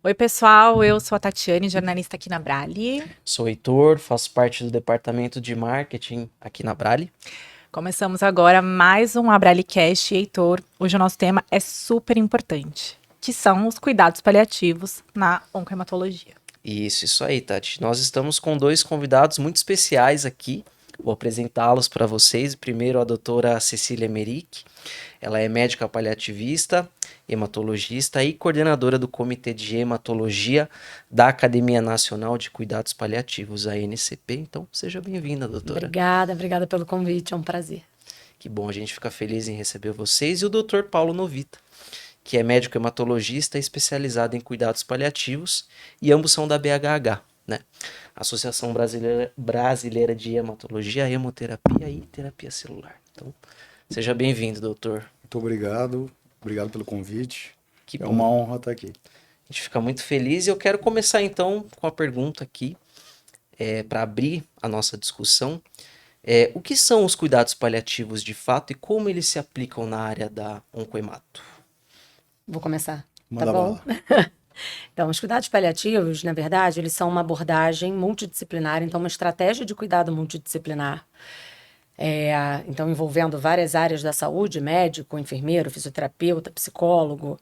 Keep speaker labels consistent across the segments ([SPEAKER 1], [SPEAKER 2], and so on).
[SPEAKER 1] Oi, pessoal, eu sou a Tatiane, jornalista aqui na Brali.
[SPEAKER 2] Sou Heitor, faço parte do departamento de marketing aqui na Brali.
[SPEAKER 1] Começamos agora mais um AbraliCast, Heitor. Hoje o nosso tema é super importante, que são os cuidados paliativos na oncohematologia.
[SPEAKER 2] Isso aí, Tati. Nós estamos com dois convidados muito especiais aqui. Vou apresentá-los para vocês. Primeiro, a doutora Cecília Emerick. Ela é médica paliativista, hematologista e coordenadora do Comitê de Hematologia da Academia Nacional de Cuidados Paliativos, a ANCP. Então, seja bem-vinda, doutora.
[SPEAKER 3] Obrigada pelo convite, é um prazer.
[SPEAKER 2] Que bom, a gente fica feliz em receber vocês. E o doutor Paulo Novita, que é médico hematologista especializado em cuidados paliativos, e ambos são da BHH, né? Associação Brasileira de Hematologia, Hemoterapia e Terapia Celular. Então, seja bem-vindo, doutor.
[SPEAKER 4] Muito obrigado pelo convite.
[SPEAKER 2] Que
[SPEAKER 4] É
[SPEAKER 2] bom.
[SPEAKER 4] uma honra estar aqui.
[SPEAKER 2] A gente fica muito feliz e eu quero começar então com a pergunta aqui, para abrir a nossa discussão. O que são os cuidados paliativos de fato e como eles se aplicam na área da oncohemato?
[SPEAKER 3] Vou começar,
[SPEAKER 4] Manda
[SPEAKER 3] tá bom?
[SPEAKER 4] bala.
[SPEAKER 3] Então, os cuidados paliativos, na verdade, eles são uma abordagem multidisciplinar, então uma estratégia de cuidado multidisciplinar. Então, envolvendo várias áreas da saúde, médico, enfermeiro, fisioterapeuta, psicólogo,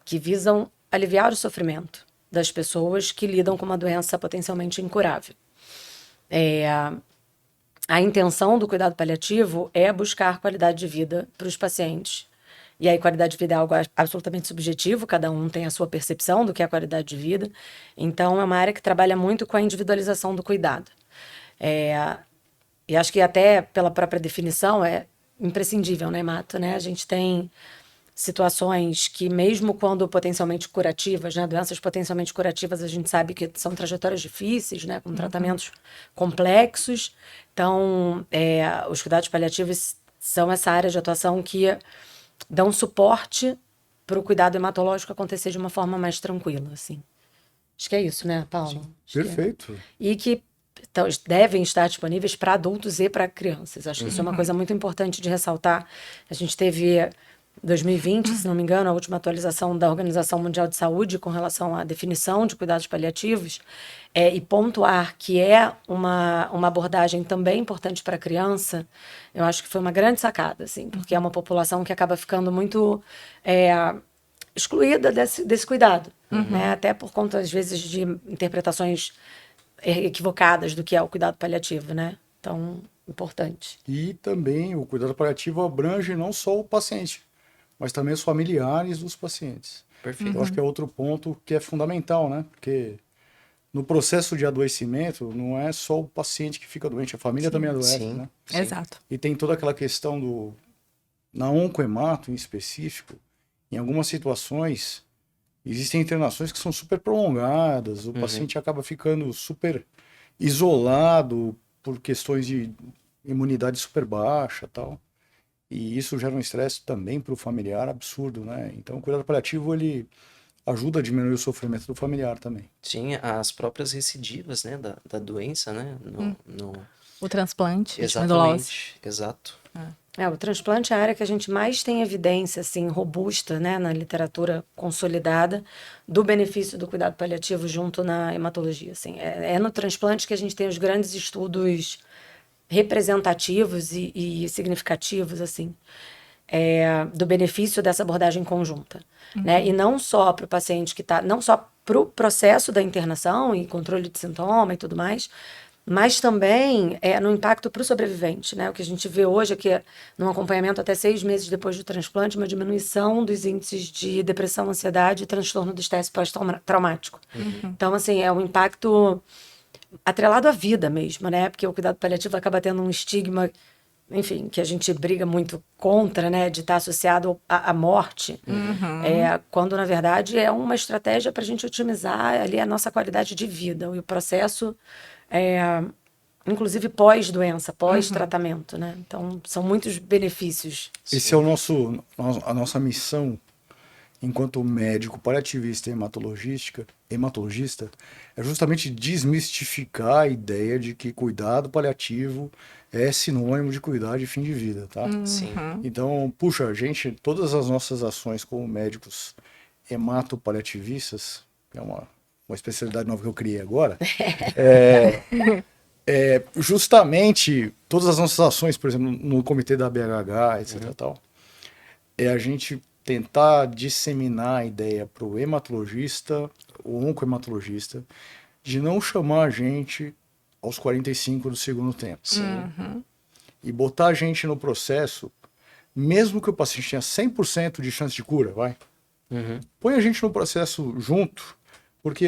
[SPEAKER 3] que visam aliviar o sofrimento das pessoas que lidam com uma doença potencialmente incurável. A intenção do cuidado paliativo é buscar qualidade de vida para os pacientes. E aí, qualidade de vida é algo absolutamente subjetivo, cada um tem a sua percepção do que é qualidade de vida. Então, é uma área que trabalha muito com a individualização do cuidado. E acho que até pela própria definição é imprescindível, né, Mato? Né? A gente tem situações que, mesmo quando potencialmente curativas, né, doenças potencialmente curativas, a gente sabe que são trajetórias difíceis, né, com tratamentos complexos. Então, os cuidados paliativos são essa área de atuação que dão suporte para o cuidado hematológico acontecer de uma forma mais tranquila, assim. Acho que é isso, né, Paulo?
[SPEAKER 4] Perfeito.
[SPEAKER 3] E que devem estar disponíveis para adultos e para crianças. Acho que isso é uma coisa muito importante de ressaltar. A gente teve 2020, se não me engano, a última atualização da Organização Mundial de Saúde com relação à definição de cuidados paliativos, e pontuar que é uma abordagem também importante para a criança, eu acho que foi uma grande sacada, assim, porque é uma população que acaba ficando muito excluída desse cuidado, né? Até por conta, às vezes, de interpretações equivocadas do que é o cuidado paliativo, né? Então, importante.
[SPEAKER 4] E também o cuidado paliativo abrange não só o paciente, mas também os familiares dos pacientes.
[SPEAKER 2] Perfeito.
[SPEAKER 4] Eu acho que é outro ponto que é fundamental, né? Porque no processo de adoecimento, não é só o paciente que fica doente, a família também adoece,
[SPEAKER 2] Sim.
[SPEAKER 4] né?
[SPEAKER 2] Sim.
[SPEAKER 1] Exato.
[SPEAKER 4] E tem toda aquela questão na oncohemato em específico, em algumas situações, existem internações que são super prolongadas, o paciente acaba ficando super isolado por questões de imunidade super baixa e tal. E isso gera um estresse também para o familiar absurdo, né? Então o cuidado paliativo, ele ajuda a diminuir o sofrimento do familiar também.
[SPEAKER 2] Sim, as próprias recidivas, né, da doença, né?
[SPEAKER 1] O transplante de medula óssea.
[SPEAKER 2] Exatamente, exato.
[SPEAKER 3] O transplante é a área que a gente mais tem evidência, assim, robusta, né, na literatura consolidada, do benefício do cuidado paliativo junto na hematologia, assim. É no transplante que a gente tem os grandes estudos representativos e significativos, assim, do benefício dessa abordagem conjunta, né? E não só para o paciente que está, não só para o processo da internação e controle de sintoma e tudo mais, mas também no impacto para o sobrevivente, né? O que a gente vê hoje é que, num acompanhamento até 6 meses depois do transplante, uma diminuição dos índices de depressão, ansiedade e transtorno do estresse pós-traumático. Então, assim, é um impacto atrelado à vida mesmo, né? Porque o cuidado paliativo acaba tendo um estigma, enfim, que a gente briga muito contra, né? De estar associado à morte. Quando, na verdade, é uma estratégia para a gente otimizar ali a nossa qualidade de vida e o processo, inclusive pós-doença, pós-tratamento, né? Então, são muitos benefícios.
[SPEAKER 4] Esse é a nossa missão enquanto médico paliativista e hematologista, é justamente desmistificar a ideia de que cuidado paliativo é sinônimo de cuidar de fim de vida, tá?
[SPEAKER 2] Sim.
[SPEAKER 4] Então, puxa, todas as nossas ações como médicos hematopaliativistas, é uma especialidade nova que eu criei agora, justamente todas as nossas ações, por exemplo, no comitê da BHH, etc. Tal, é a gente tentar disseminar a ideia para o hematologista, o oncohematologista, de não chamar a gente aos 45 do segundo tempo. E botar a gente no processo, mesmo que o paciente tenha 100% de chance de cura, põe a gente no processo junto, porque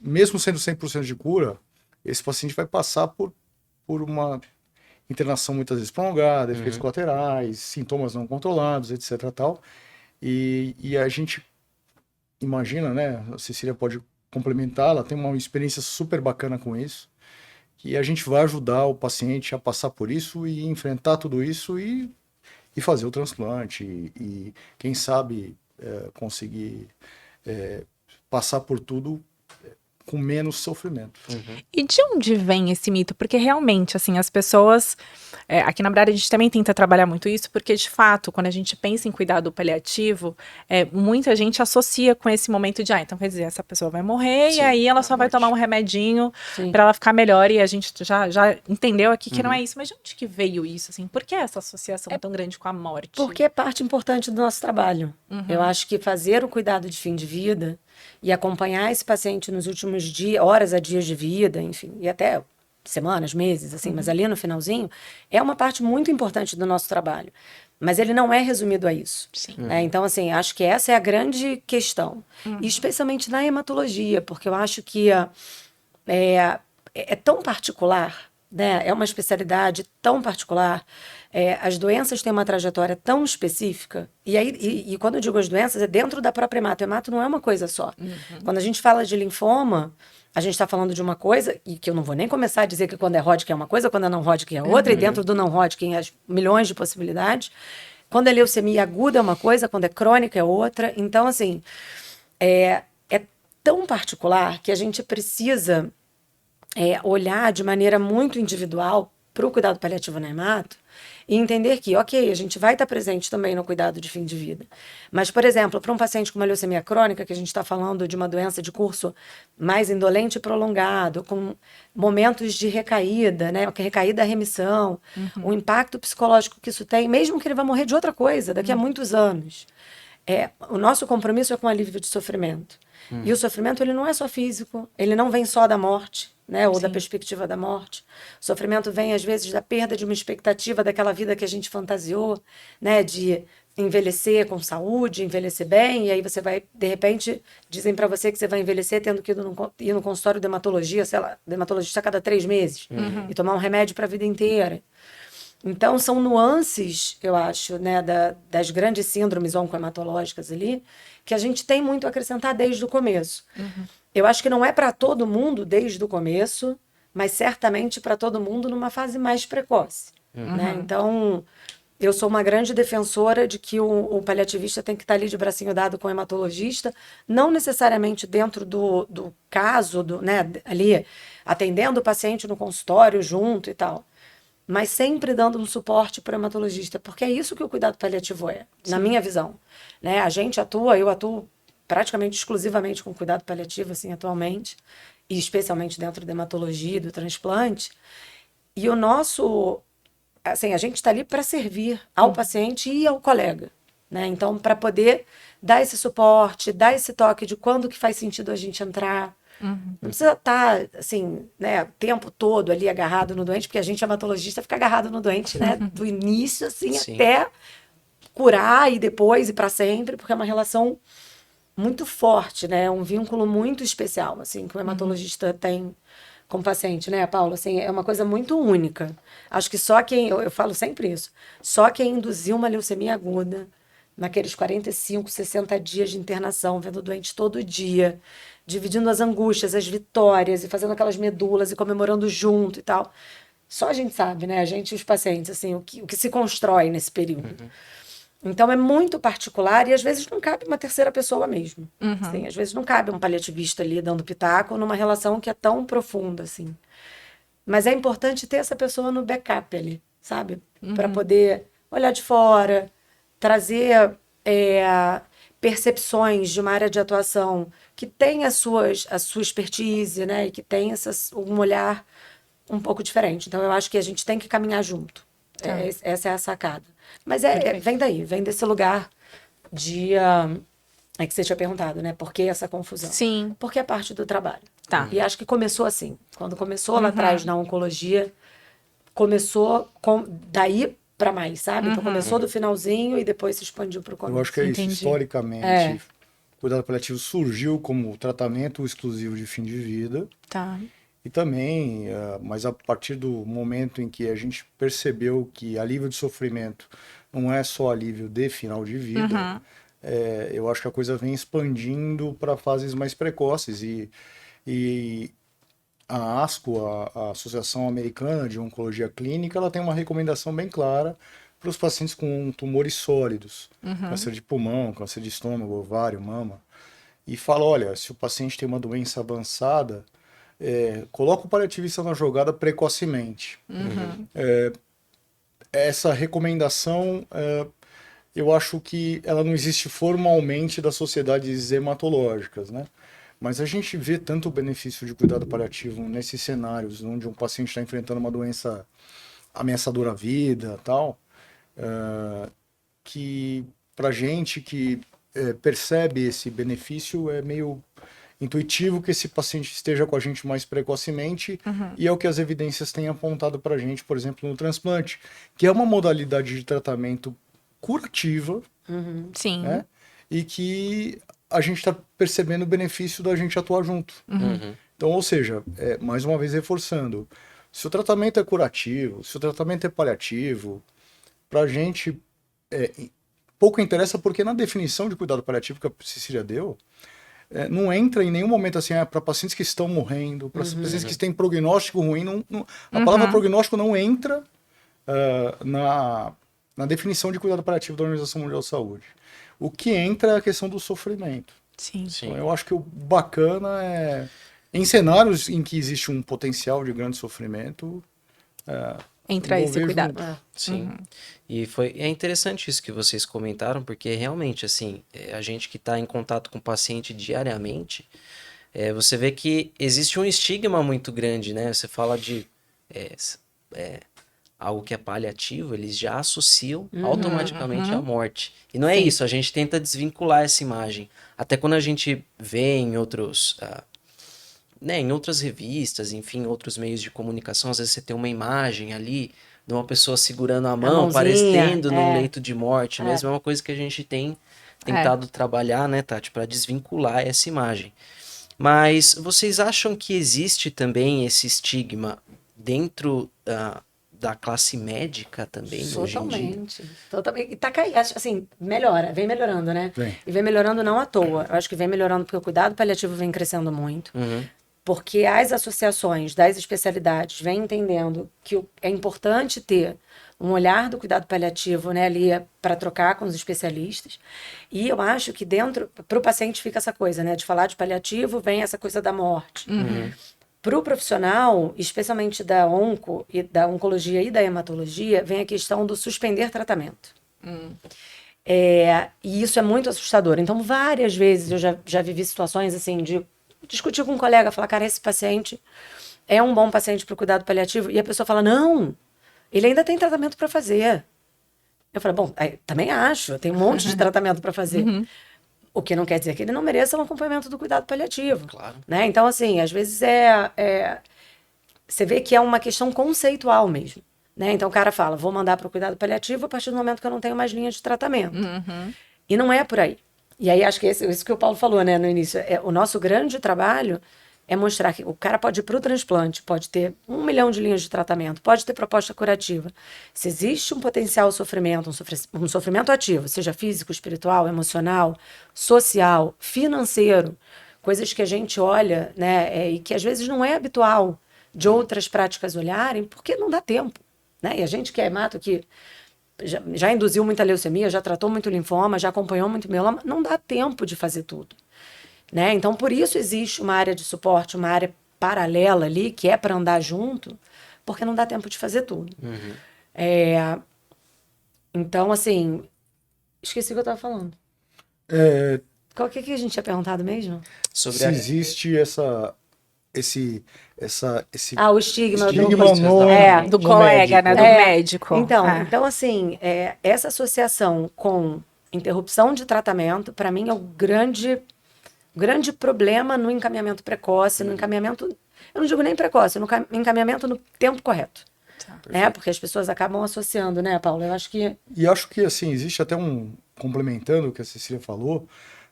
[SPEAKER 4] mesmo sendo 100% de cura, esse paciente vai passar por uma internação muitas vezes prolongada, efeitos colaterais, sintomas não controlados, etc. Tal. E a gente imagina, né? A Cecília pode complementar, ela tem uma experiência super bacana com isso, que a gente vai ajudar o paciente a passar por isso e enfrentar tudo isso e fazer o transplante e quem sabe conseguir passar por tudo com menos sofrimento.
[SPEAKER 1] E de onde vem esse mito? Porque realmente, assim, as pessoas... aqui na Brada a gente também tenta trabalhar muito isso, porque de fato, quando a gente pensa em cuidado paliativo, muita gente associa com esse momento de, então quer dizer, essa pessoa vai morrer e aí ela só vai tomar um remedinho para ela ficar melhor, e a gente já entendeu aqui que não é isso. Mas de onde que veio isso, assim? Por que essa associação tão grande com a morte?
[SPEAKER 3] Porque é parte importante do nosso trabalho. Eu acho que fazer o cuidado de fim de vida e acompanhar esse paciente nos últimos dias, horas a dias de vida, enfim, e até semanas, meses, assim, mas ali no finalzinho, é uma parte muito importante do nosso trabalho. Mas ele não é resumido a isso. Né? Então, assim, acho que essa é a grande questão. E especialmente na hematologia, porque eu acho que é tão particular, né? É uma especialidade tão particular. As doenças têm uma trajetória tão específica. E quando eu digo as doenças, é dentro da própria hemato. Hemato não é uma coisa só. Quando a gente fala de linfoma, a gente está falando de uma coisa, e que eu não vou nem começar a dizer que quando é Hodgkin é uma coisa, quando é não Hodgkin é outra, e dentro do não Hodgkin as milhões de possibilidades. Quando é leucemia aguda é uma coisa, quando é crônica é outra. Então, assim, é tão particular que a gente precisa olhar de maneira muito individual para o cuidado paliativo na hemato e entender que, ok, a gente vai estar presente também no cuidado de fim de vida. Mas, por exemplo, para um paciente com uma leucemia crônica, que a gente está falando de uma doença de curso mais indolente e prolongado, com momentos de recaída, né? Recaída à remissão, o impacto psicológico que isso tem, mesmo que ele vá morrer de outra coisa daqui a muitos anos. O nosso compromisso é com o alívio de sofrimento. E o sofrimento, ele não é só físico, ele não vem só da morte, né, ou da perspectiva da morte. O sofrimento vem, às vezes, da perda de uma expectativa daquela vida que a gente fantasiou, né, de envelhecer com saúde, envelhecer bem, e aí você vai, de repente, dizem para você que você vai envelhecer tendo que ir no consultório de hematologia, sei lá, dermatologista a cada 3 meses, e tomar um remédio para a vida inteira. Então, são nuances, eu acho, né, das grandes síndromes oncohematológicas ali, que a gente tem muito a acrescentar desde o começo. Eu acho que não é para todo mundo desde o começo, mas certamente para todo mundo numa fase mais precoce. Né? Então, eu sou uma grande defensora de que o paliativista tem que estar ali de bracinho dado com o hematologista, não necessariamente dentro do caso, né, ali, atendendo o paciente no consultório junto e tal, mas sempre dando um suporte para o hematologista, porque é isso que o cuidado paliativo é, na minha visão. Né? Eu atuo praticamente exclusivamente com cuidado paliativo, assim, atualmente, e especialmente dentro da hematologia e do transplante, e o nosso, assim, a gente está ali para servir ao paciente e ao colega, né? Então, para poder dar esse suporte, dar esse toque de quando que faz sentido a gente entrar. Não precisa estar, assim, né, o tempo todo ali agarrado no doente, porque a gente, hematologista, fica agarrado no doente, né, do início, assim, até curar e depois e para sempre, porque é uma relação muito forte, né, um vínculo muito especial, assim, que o hematologista tem com o paciente, né, Paulo? Assim, é uma coisa muito única. Acho que só quem, eu falo sempre isso, só quem induziu uma leucemia aguda, naqueles 45, 60 dias de internação, vendo o doente todo dia, dividindo as angústias, as vitórias, e fazendo aquelas medulas e comemorando junto e tal. Só a gente sabe, né? A gente e os pacientes, assim, o que se constrói nesse período. Então, é muito particular e, às vezes, não cabe uma terceira pessoa mesmo. Assim, às vezes, não cabe um paliativista ali dando pitaco numa relação que é tão profunda, assim. Mas é importante ter essa pessoa no backup ali, sabe? Para poder olhar de fora, trazer percepções de uma área de atuação que tem a sua expertise, né? E que tem um olhar um pouco diferente. Então, eu acho que a gente tem que caminhar junto.
[SPEAKER 1] Tá.
[SPEAKER 3] Essa é a sacada. Mas
[SPEAKER 1] Perfeito.
[SPEAKER 3] vem daí, vem desse lugar de... é que você tinha perguntado, né? Por que essa confusão?
[SPEAKER 1] Sim,
[SPEAKER 3] Porque é parte do trabalho.
[SPEAKER 1] tá.
[SPEAKER 3] E acho que começou assim. Quando começou lá atrás na oncologia, começou daí para mais, sabe? Então começou do finalzinho e depois se expandiu para o começo.
[SPEAKER 4] Eu acho que é isso.
[SPEAKER 1] Entendi.
[SPEAKER 4] Historicamente, o cuidado paliativo surgiu como tratamento exclusivo de fim de vida.
[SPEAKER 1] Tá.
[SPEAKER 4] E também, mas a partir do momento em que a gente percebeu que alívio de sofrimento não é só alívio de final de vida, eu acho que a coisa vem expandindo para fases mais precoces. E a ASCO, a Associação Americana de Oncologia Clínica, ela tem uma recomendação bem clara para os pacientes com tumores sólidos, câncer de pulmão, câncer de estômago, ovário, mama. E fala, olha, se o paciente tem uma doença avançada, coloca o paliativista na jogada precocemente. Essa recomendação, eu acho que ela não existe formalmente das sociedades hematológicas, né? Mas a gente vê tanto o benefício de cuidado paliativo nesses cenários onde um paciente está enfrentando uma doença ameaçadora à vida, tal, que pra gente que percebe esse benefício é meio intuitivo que esse paciente esteja com a gente mais precocemente, e é o que as evidências têm apontado para a gente, por exemplo, no transplante, que é uma modalidade de tratamento curativa,
[SPEAKER 1] Sim.
[SPEAKER 4] né? E que a gente está percebendo o benefício da gente atuar junto. Então, ou seja, mais uma vez reforçando, se o tratamento é curativo, se o tratamento é paliativo, para a gente pouco interessa, porque na definição de cuidado paliativo que a Cecília deu, não entra em nenhum momento assim, para pacientes que estão morrendo, para pacientes que têm prognóstico ruim, a palavra prognóstico não entra na definição de cuidado paliativo da Organização Mundial de Saúde. O que entra é a questão do sofrimento.
[SPEAKER 1] Sim.
[SPEAKER 4] Então, eu acho que o bacana é, em cenários em que existe um potencial de grande sofrimento,
[SPEAKER 1] Entra esse
[SPEAKER 4] envolver
[SPEAKER 1] cuidado.
[SPEAKER 4] junto.
[SPEAKER 2] Sim. E é interessante isso que vocês comentaram, porque realmente, assim, a gente que está em contato com o paciente diariamente, você vê que existe um estigma muito grande, né? Você fala de algo que é paliativo, eles já associam automaticamente à morte. E não é isso, a gente tenta desvincular essa imagem. Até quando a gente vê em outros... em outras revistas, enfim, em outros meios de comunicação, às vezes você tem uma imagem ali de uma pessoa segurando a mão,
[SPEAKER 3] mãozinha,
[SPEAKER 2] aparecendo num leito de morte mesmo, é uma coisa que a gente tem tentado trabalhar, né, Tati, para desvincular essa imagem. Mas vocês acham que existe também esse estigma dentro da classe médica também hoje em dia?
[SPEAKER 3] Totalmente. E tá caindo, assim, vem melhorando, né?
[SPEAKER 4] Vem.
[SPEAKER 3] E vem melhorando não à toa. Eu acho que vem melhorando porque o cuidado paliativo vem crescendo muito. Porque as associações das especialidades vêm entendendo que é importante ter um olhar do cuidado paliativo, né, ali para trocar com os especialistas. E eu acho que para o paciente fica essa coisa, né, de falar de paliativo, vem essa coisa da morte. Para o profissional, especialmente da oncologia e da hematologia, vem a questão do suspender tratamento. E isso é muito assustador. Então, várias vezes eu já vivi situações assim de discutir com um colega, falar, cara, esse paciente é um bom paciente para o cuidado paliativo, e a pessoa fala, não, ele ainda tem tratamento para fazer. Eu falo, bom, também acho, tem um monte de tratamento para fazer. O que não quer dizer que ele não mereça um acompanhamento do cuidado paliativo.
[SPEAKER 2] Claro.
[SPEAKER 3] Né? Então, assim, às vezes você vê que é uma questão conceitual mesmo. Né? Então, o cara fala, vou mandar para o cuidado paliativo a partir do momento que eu não tenho mais linha de tratamento. E não é por aí. E aí, acho que isso que o Paulo falou, né, no início. O nosso grande trabalho é mostrar que o cara pode ir para o transplante, pode ter 1 milhão de linhas de tratamento, pode ter proposta curativa. Se existe um potencial sofrimento, um sofrimento ativo, seja físico, espiritual, emocional, social, financeiro, coisas que a gente olha, né, e que às vezes não é habitual de outras práticas olharem, porque não dá tempo. Né? E a gente que é hemato, que já induziu muita leucemia, já tratou muito linfoma, já acompanhou muito mieloma, não dá tempo de fazer tudo. Né? Então, por isso existe uma área de suporte, uma área paralela ali, que é para andar junto, porque não dá tempo de fazer tudo. Então, assim, esqueci o que eu estava falando. Qual que a gente tinha perguntado mesmo?
[SPEAKER 2] Sobre
[SPEAKER 4] Se
[SPEAKER 2] a...
[SPEAKER 4] existe esse
[SPEAKER 3] O estigma
[SPEAKER 4] estigma
[SPEAKER 1] Do
[SPEAKER 4] no
[SPEAKER 1] colega, né?
[SPEAKER 4] médico,
[SPEAKER 1] Do
[SPEAKER 4] né?
[SPEAKER 1] médico.
[SPEAKER 3] Então assim, essa associação com interrupção de tratamento, para mim, é o grande problema no encaminhamento precoce, no encaminhamento, eu não digo nem precoce, no encaminhamento no tempo correto. Né? Porque as pessoas acabam associando, né, Paulo? Eu acho que...
[SPEAKER 4] E acho que, assim, existe até complementando o que a Cecília falou,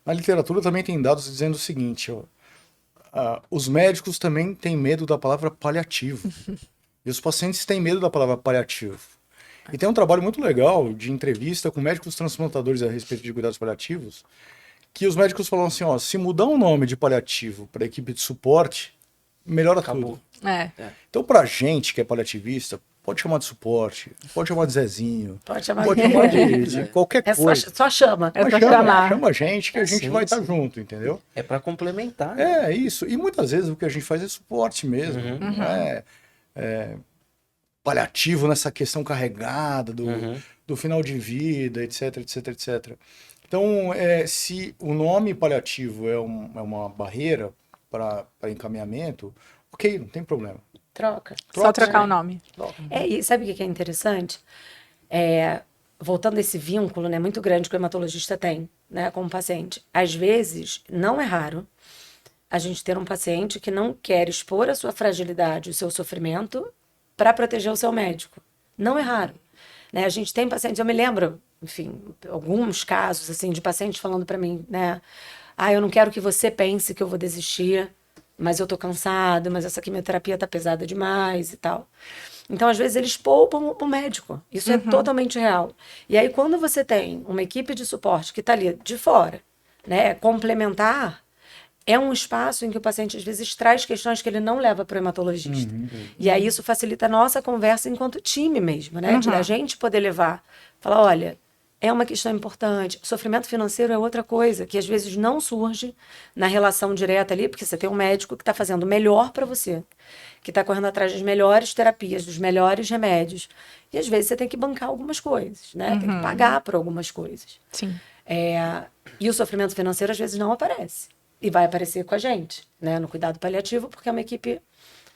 [SPEAKER 4] na literatura também tem dados dizendo o seguinte, ó, os médicos também têm medo da palavra paliativo. E os pacientes têm medo da palavra paliativo. E tem um trabalho muito legal de entrevista com médicos transplantadores a respeito de cuidados paliativos, que os médicos falam assim, ó, se mudar o nome de paliativo para equipe de suporte, melhora
[SPEAKER 2] Acabou.
[SPEAKER 4] tudo.
[SPEAKER 1] É.
[SPEAKER 4] Então, pra gente que é paliativista, pode chamar de suporte, pode chamar de Zezinho,
[SPEAKER 3] Pode chamar
[SPEAKER 4] pode
[SPEAKER 3] de...
[SPEAKER 4] chamar de qualquer coisa.
[SPEAKER 3] Só chama.
[SPEAKER 1] É
[SPEAKER 4] Mas
[SPEAKER 1] só
[SPEAKER 4] chama,
[SPEAKER 1] chamar.
[SPEAKER 4] chama a gente que a gente
[SPEAKER 2] Sim,
[SPEAKER 4] vai estar
[SPEAKER 2] sim.
[SPEAKER 4] junto, entendeu?
[SPEAKER 2] É para complementar, né?
[SPEAKER 4] É isso. E muitas vezes o que a gente faz é suporte mesmo. Não é paliativo nessa questão carregada do final de vida, etc, etc, etc. Então, se o nome paliativo é uma barreira para encaminhamento, ok, não tem problema.
[SPEAKER 3] Troca.
[SPEAKER 1] Só trocar o nome.
[SPEAKER 3] E sabe o que é interessante? Voltando a esse vínculo, né, muito grande que o hematologista tem, né, com o paciente. Às vezes, não é raro a gente ter um paciente que não quer expor a sua fragilidade, o seu sofrimento, para proteger o seu médico. Não é raro. Né? A gente tem pacientes, eu me lembro, enfim, alguns casos assim de pacientes falando para mim, né? Eu não quero que você pense que eu vou desistir, mas eu tô cansado, mas essa quimioterapia tá pesada demais e tal. Então, às vezes, eles poupam o médico. Isso é totalmente real. E aí, quando você tem uma equipe de suporte que está ali de fora, né, complementar, é um espaço em que o paciente, às vezes, traz questões que ele não leva para o hematologista. E aí, isso facilita a nossa conversa enquanto time mesmo, né? De a gente poder levar, falar, olha, é uma questão importante. O sofrimento financeiro é outra coisa, que às vezes não surge na relação direta ali, porque você tem um médico que está fazendo o melhor para você, que está correndo atrás das melhores terapias, dos melhores remédios. E às vezes você tem que bancar algumas coisas, né? Tem que pagar por algumas coisas.
[SPEAKER 1] Sim.
[SPEAKER 3] E o sofrimento financeiro às vezes não aparece. E vai aparecer com a gente, né? No cuidado paliativo, porque é uma equipe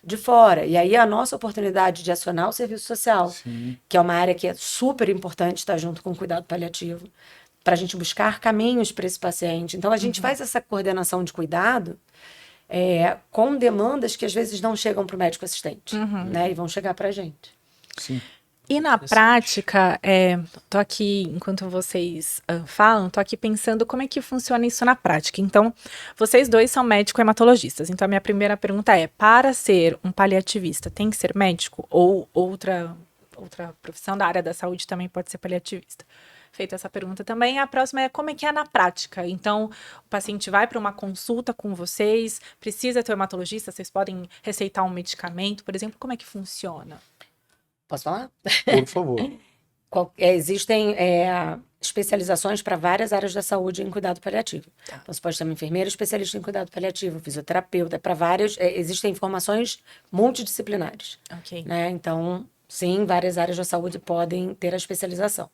[SPEAKER 3] de fora. E aí a nossa oportunidade de acionar o serviço social, que é uma área que é super importante estar junto com o cuidado paliativo, para a gente buscar caminhos para esse paciente. Então a gente faz essa coordenação de cuidado com demandas que às vezes não chegam para o médico assistente, né? E vão chegar para a gente.
[SPEAKER 4] Sim.
[SPEAKER 1] E na prática, tô aqui, enquanto vocês falam, tô aqui pensando como é que funciona isso na prática. Então, vocês dois são médico-hematologistas. Então, a minha primeira pergunta é, para ser um paliativista, tem que ser médico? Ou outra profissão da área da saúde também pode ser paliativista? Feita essa pergunta também, a próxima é como é que é na prática. Então, o paciente vai para uma consulta com vocês, precisa ter um hematologista, vocês podem receitar um medicamento, por exemplo, como é que funciona?
[SPEAKER 3] Posso falar?
[SPEAKER 4] Por favor.
[SPEAKER 3] Existem especializações para várias áreas da saúde em cuidado paliativo. Então, você pode ter uma enfermeira especialista em cuidado paliativo, fisioterapeuta, para vários. Existem formações multidisciplinares.
[SPEAKER 1] Ok.
[SPEAKER 3] Né? Então, sim, várias áreas da saúde podem ter a especialização.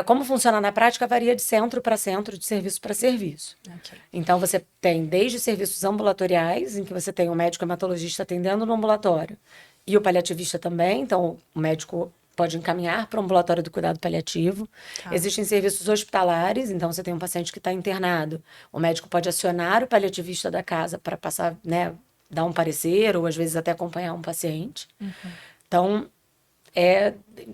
[SPEAKER 3] Como funciona na prática varia de centro para centro, de serviço para serviço.
[SPEAKER 1] Ok.
[SPEAKER 3] Então, você tem desde serviços ambulatoriais, em que você tem um médico hematologista atendendo no ambulatório, e o paliativista também. Então, o médico pode encaminhar para o ambulatório do cuidado paliativo. Existem serviços hospitalares, então você tem um paciente que está internado. O médico pode acionar o paliativista da casa para passar, né, dar um parecer, ou às vezes até acompanhar um paciente. Então,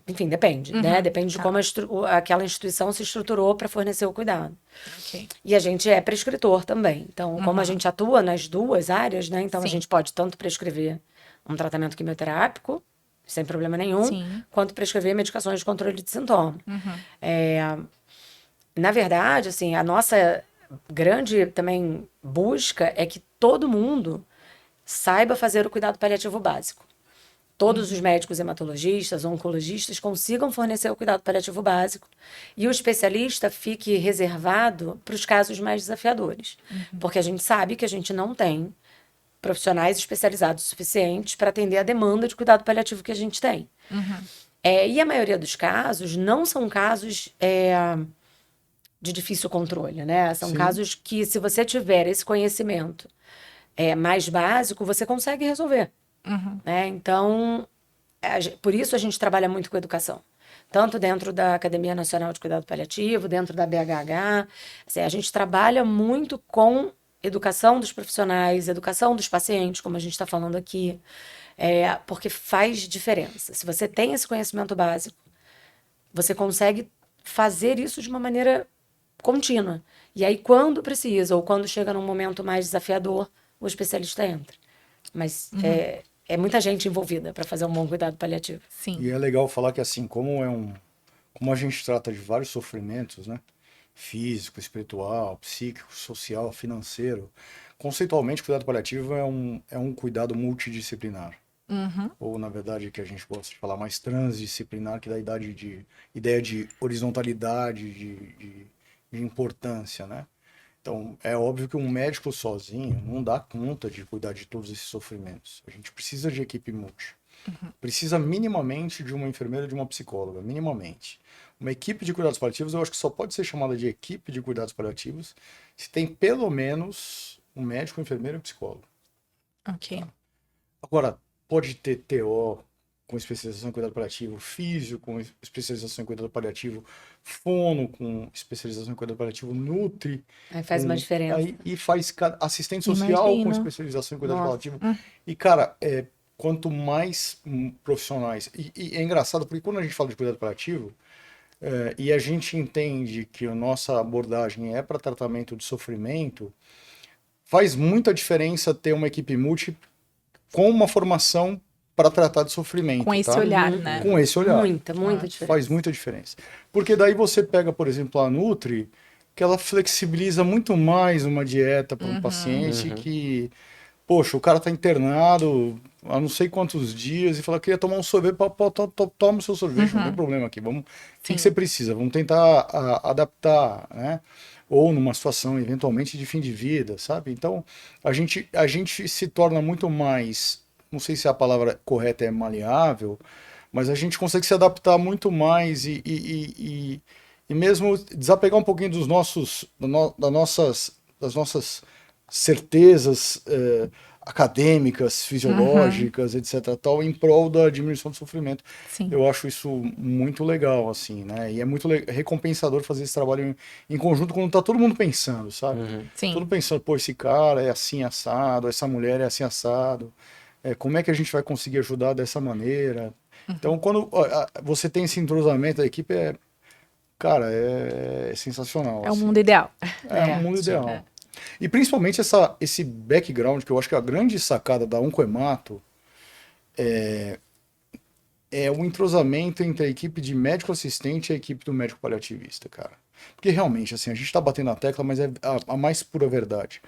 [SPEAKER 3] enfim, depende, né? Depende de como aquela instituição se estruturou para fornecer o cuidado.
[SPEAKER 1] Ok.
[SPEAKER 3] E a gente é prescritor também. Então, como a gente atua nas duas áreas, né? Então, a gente pode tanto prescrever um tratamento quimioterápico, sem problema nenhum, quanto prescrever medicações de controle de sintoma. Na verdade, assim, a nossa grande também busca é que todo mundo saiba fazer o cuidado paliativo básico. Todos os médicos hematologistas, oncologistas consigam fornecer o cuidado paliativo básico e o especialista fique reservado para os casos mais desafiadores. Porque a gente sabe que a gente não tem profissionais especializados suficientes para atender a demanda de cuidado paliativo que a gente tem. E a maioria dos casos não são casos de difícil controle, né? São
[SPEAKER 4] Sim.
[SPEAKER 3] casos que, se você tiver esse conhecimento mais básico, você consegue resolver, né? Então, por isso a gente trabalha muito com educação. Tanto dentro da Academia Nacional de Cuidado Paliativo, dentro da BHH. Assim, a gente trabalha muito com educação dos profissionais, educação dos pacientes, como a gente está falando aqui, porque faz diferença. Se você tem esse conhecimento básico, você consegue fazer isso de uma maneira contínua. E aí, quando precisa, ou quando chega num momento mais desafiador, o especialista entra. Mas é muita gente envolvida para fazer um bom cuidado paliativo.
[SPEAKER 1] Sim.
[SPEAKER 4] E é legal falar que assim, como a gente trata de vários sofrimentos, né? Físico, espiritual, psíquico, social, financeiro, conceitualmente, cuidado paliativo é um cuidado multidisciplinar. Ou, na verdade, que a gente gosta de falar mais transdisciplinar, que dá ideia de horizontalidade, de importância, né? Então, é óbvio que um médico sozinho não dá conta de cuidar de todos esses sofrimentos. A gente precisa de equipe multi. Precisa minimamente de uma enfermeira e de uma psicóloga, minimamente. Uma equipe de cuidados paliativos, eu acho que só pode ser chamada de equipe de cuidados paliativos se tem pelo menos um médico, um enfermeiro e um psicólogo.
[SPEAKER 1] Ok.
[SPEAKER 4] Agora, pode ter TO com especialização em cuidado paliativo, físio com especialização em cuidado paliativo, fono com especialização em cuidado paliativo, nutri.
[SPEAKER 3] Aí faz uma diferença.
[SPEAKER 4] E faz assistente social com
[SPEAKER 1] Imagino.
[SPEAKER 4] especialização em cuidado
[SPEAKER 3] Nossa.
[SPEAKER 4] paliativo. E, cara, quanto mais profissionais... E é engraçado, porque quando a gente fala de cuidado paliativo, e a gente entende que a nossa abordagem é para tratamento de sofrimento, faz muita diferença ter uma equipe multi com uma formação para tratar de sofrimento.
[SPEAKER 1] Com esse
[SPEAKER 4] tá?
[SPEAKER 1] olhar, né?
[SPEAKER 4] Com esse olhar.
[SPEAKER 3] Muita diferença.
[SPEAKER 4] Faz muita diferença. Porque daí você pega, por exemplo, a Nutri, que ela flexibiliza muito mais uma dieta para um paciente que, poxa, o cara tá internado há não sei quantos dias e fala que queria tomar um sorvete, toma o seu sorvete, não tem problema aqui. O que você precisa? Vamos tentar adaptar, né? Ou numa situação, eventualmente, de fim de vida, sabe? Então, a gente se torna muito mais, não sei se a palavra correta é maleável, mas a gente consegue se adaptar muito mais e mesmo desapegar um pouquinho das nossas certezas acadêmicas, fisiológicas, etc, tal, em prol da diminuição do sofrimento.
[SPEAKER 1] Sim.
[SPEAKER 4] Eu acho isso muito legal, assim, né? E é muito recompensador fazer esse trabalho em conjunto quando tá todo mundo pensando, sabe?
[SPEAKER 1] Sim.
[SPEAKER 4] Todo pensando, pô, esse cara é assim assado, essa mulher é assim assado, como é que a gente vai conseguir ajudar dessa maneira? Então, quando você tem esse entrosamento da equipe, cara, é sensacional.
[SPEAKER 1] É o
[SPEAKER 4] assim.
[SPEAKER 1] mundo ideal.
[SPEAKER 4] É um mundo ideal. E principalmente esse background, que eu acho que a grande sacada da Oncoemato é o entrosamento entre a equipe de médico assistente e a equipe do médico paliativista, cara. Porque realmente, assim, a gente tá batendo na tecla, mas é a mais pura verdade.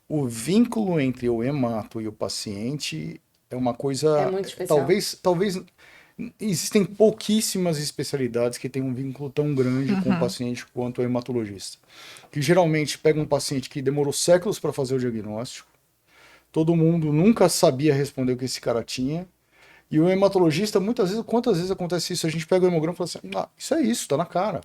[SPEAKER 4] O vínculo entre o hemato e o paciente é uma coisa...
[SPEAKER 3] É muito especial.
[SPEAKER 4] Talvez existem pouquíssimas especialidades que têm um vínculo tão grande com o paciente quanto o hematologista. Que geralmente pega um paciente que demorou séculos para fazer o diagnóstico, todo mundo nunca sabia responder o que esse cara tinha, e o hematologista, muitas vezes, quantas vezes acontece isso? A gente pega o hemograma e fala assim, isso é isso, tá na cara.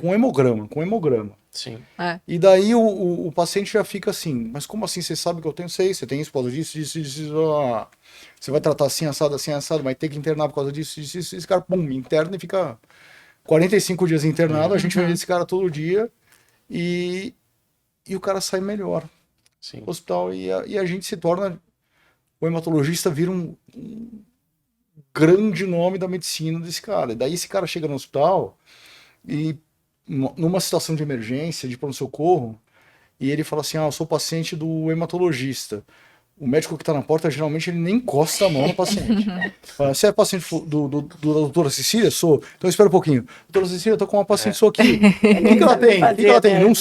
[SPEAKER 4] Com hemograma.
[SPEAKER 2] Sim.
[SPEAKER 4] E daí o paciente já fica assim, mas como assim você sabe que eu tenho? Sei, você tem isso por causa disso, você vai tratar assim assado, vai ter que internar por causa disso, esse cara, pum, interna e fica 45 dias internado, a gente vê esse cara todo dia e o cara sai melhor
[SPEAKER 2] Sim.
[SPEAKER 4] do hospital e a gente se torna, o hematologista vira um grande nome da medicina desse cara. E daí esse cara chega no hospital e numa situação de emergência, de pronto-socorro, e ele fala assim, eu sou paciente do hematologista. O médico que está na porta, geralmente, ele nem encosta a mão no paciente. Fala, você é paciente da doutora Cecília? Sou. Então espera um pouquinho. Doutora Cecília, eu tô com uma paciente sua aqui. O que ela tem? O que ela tem? Não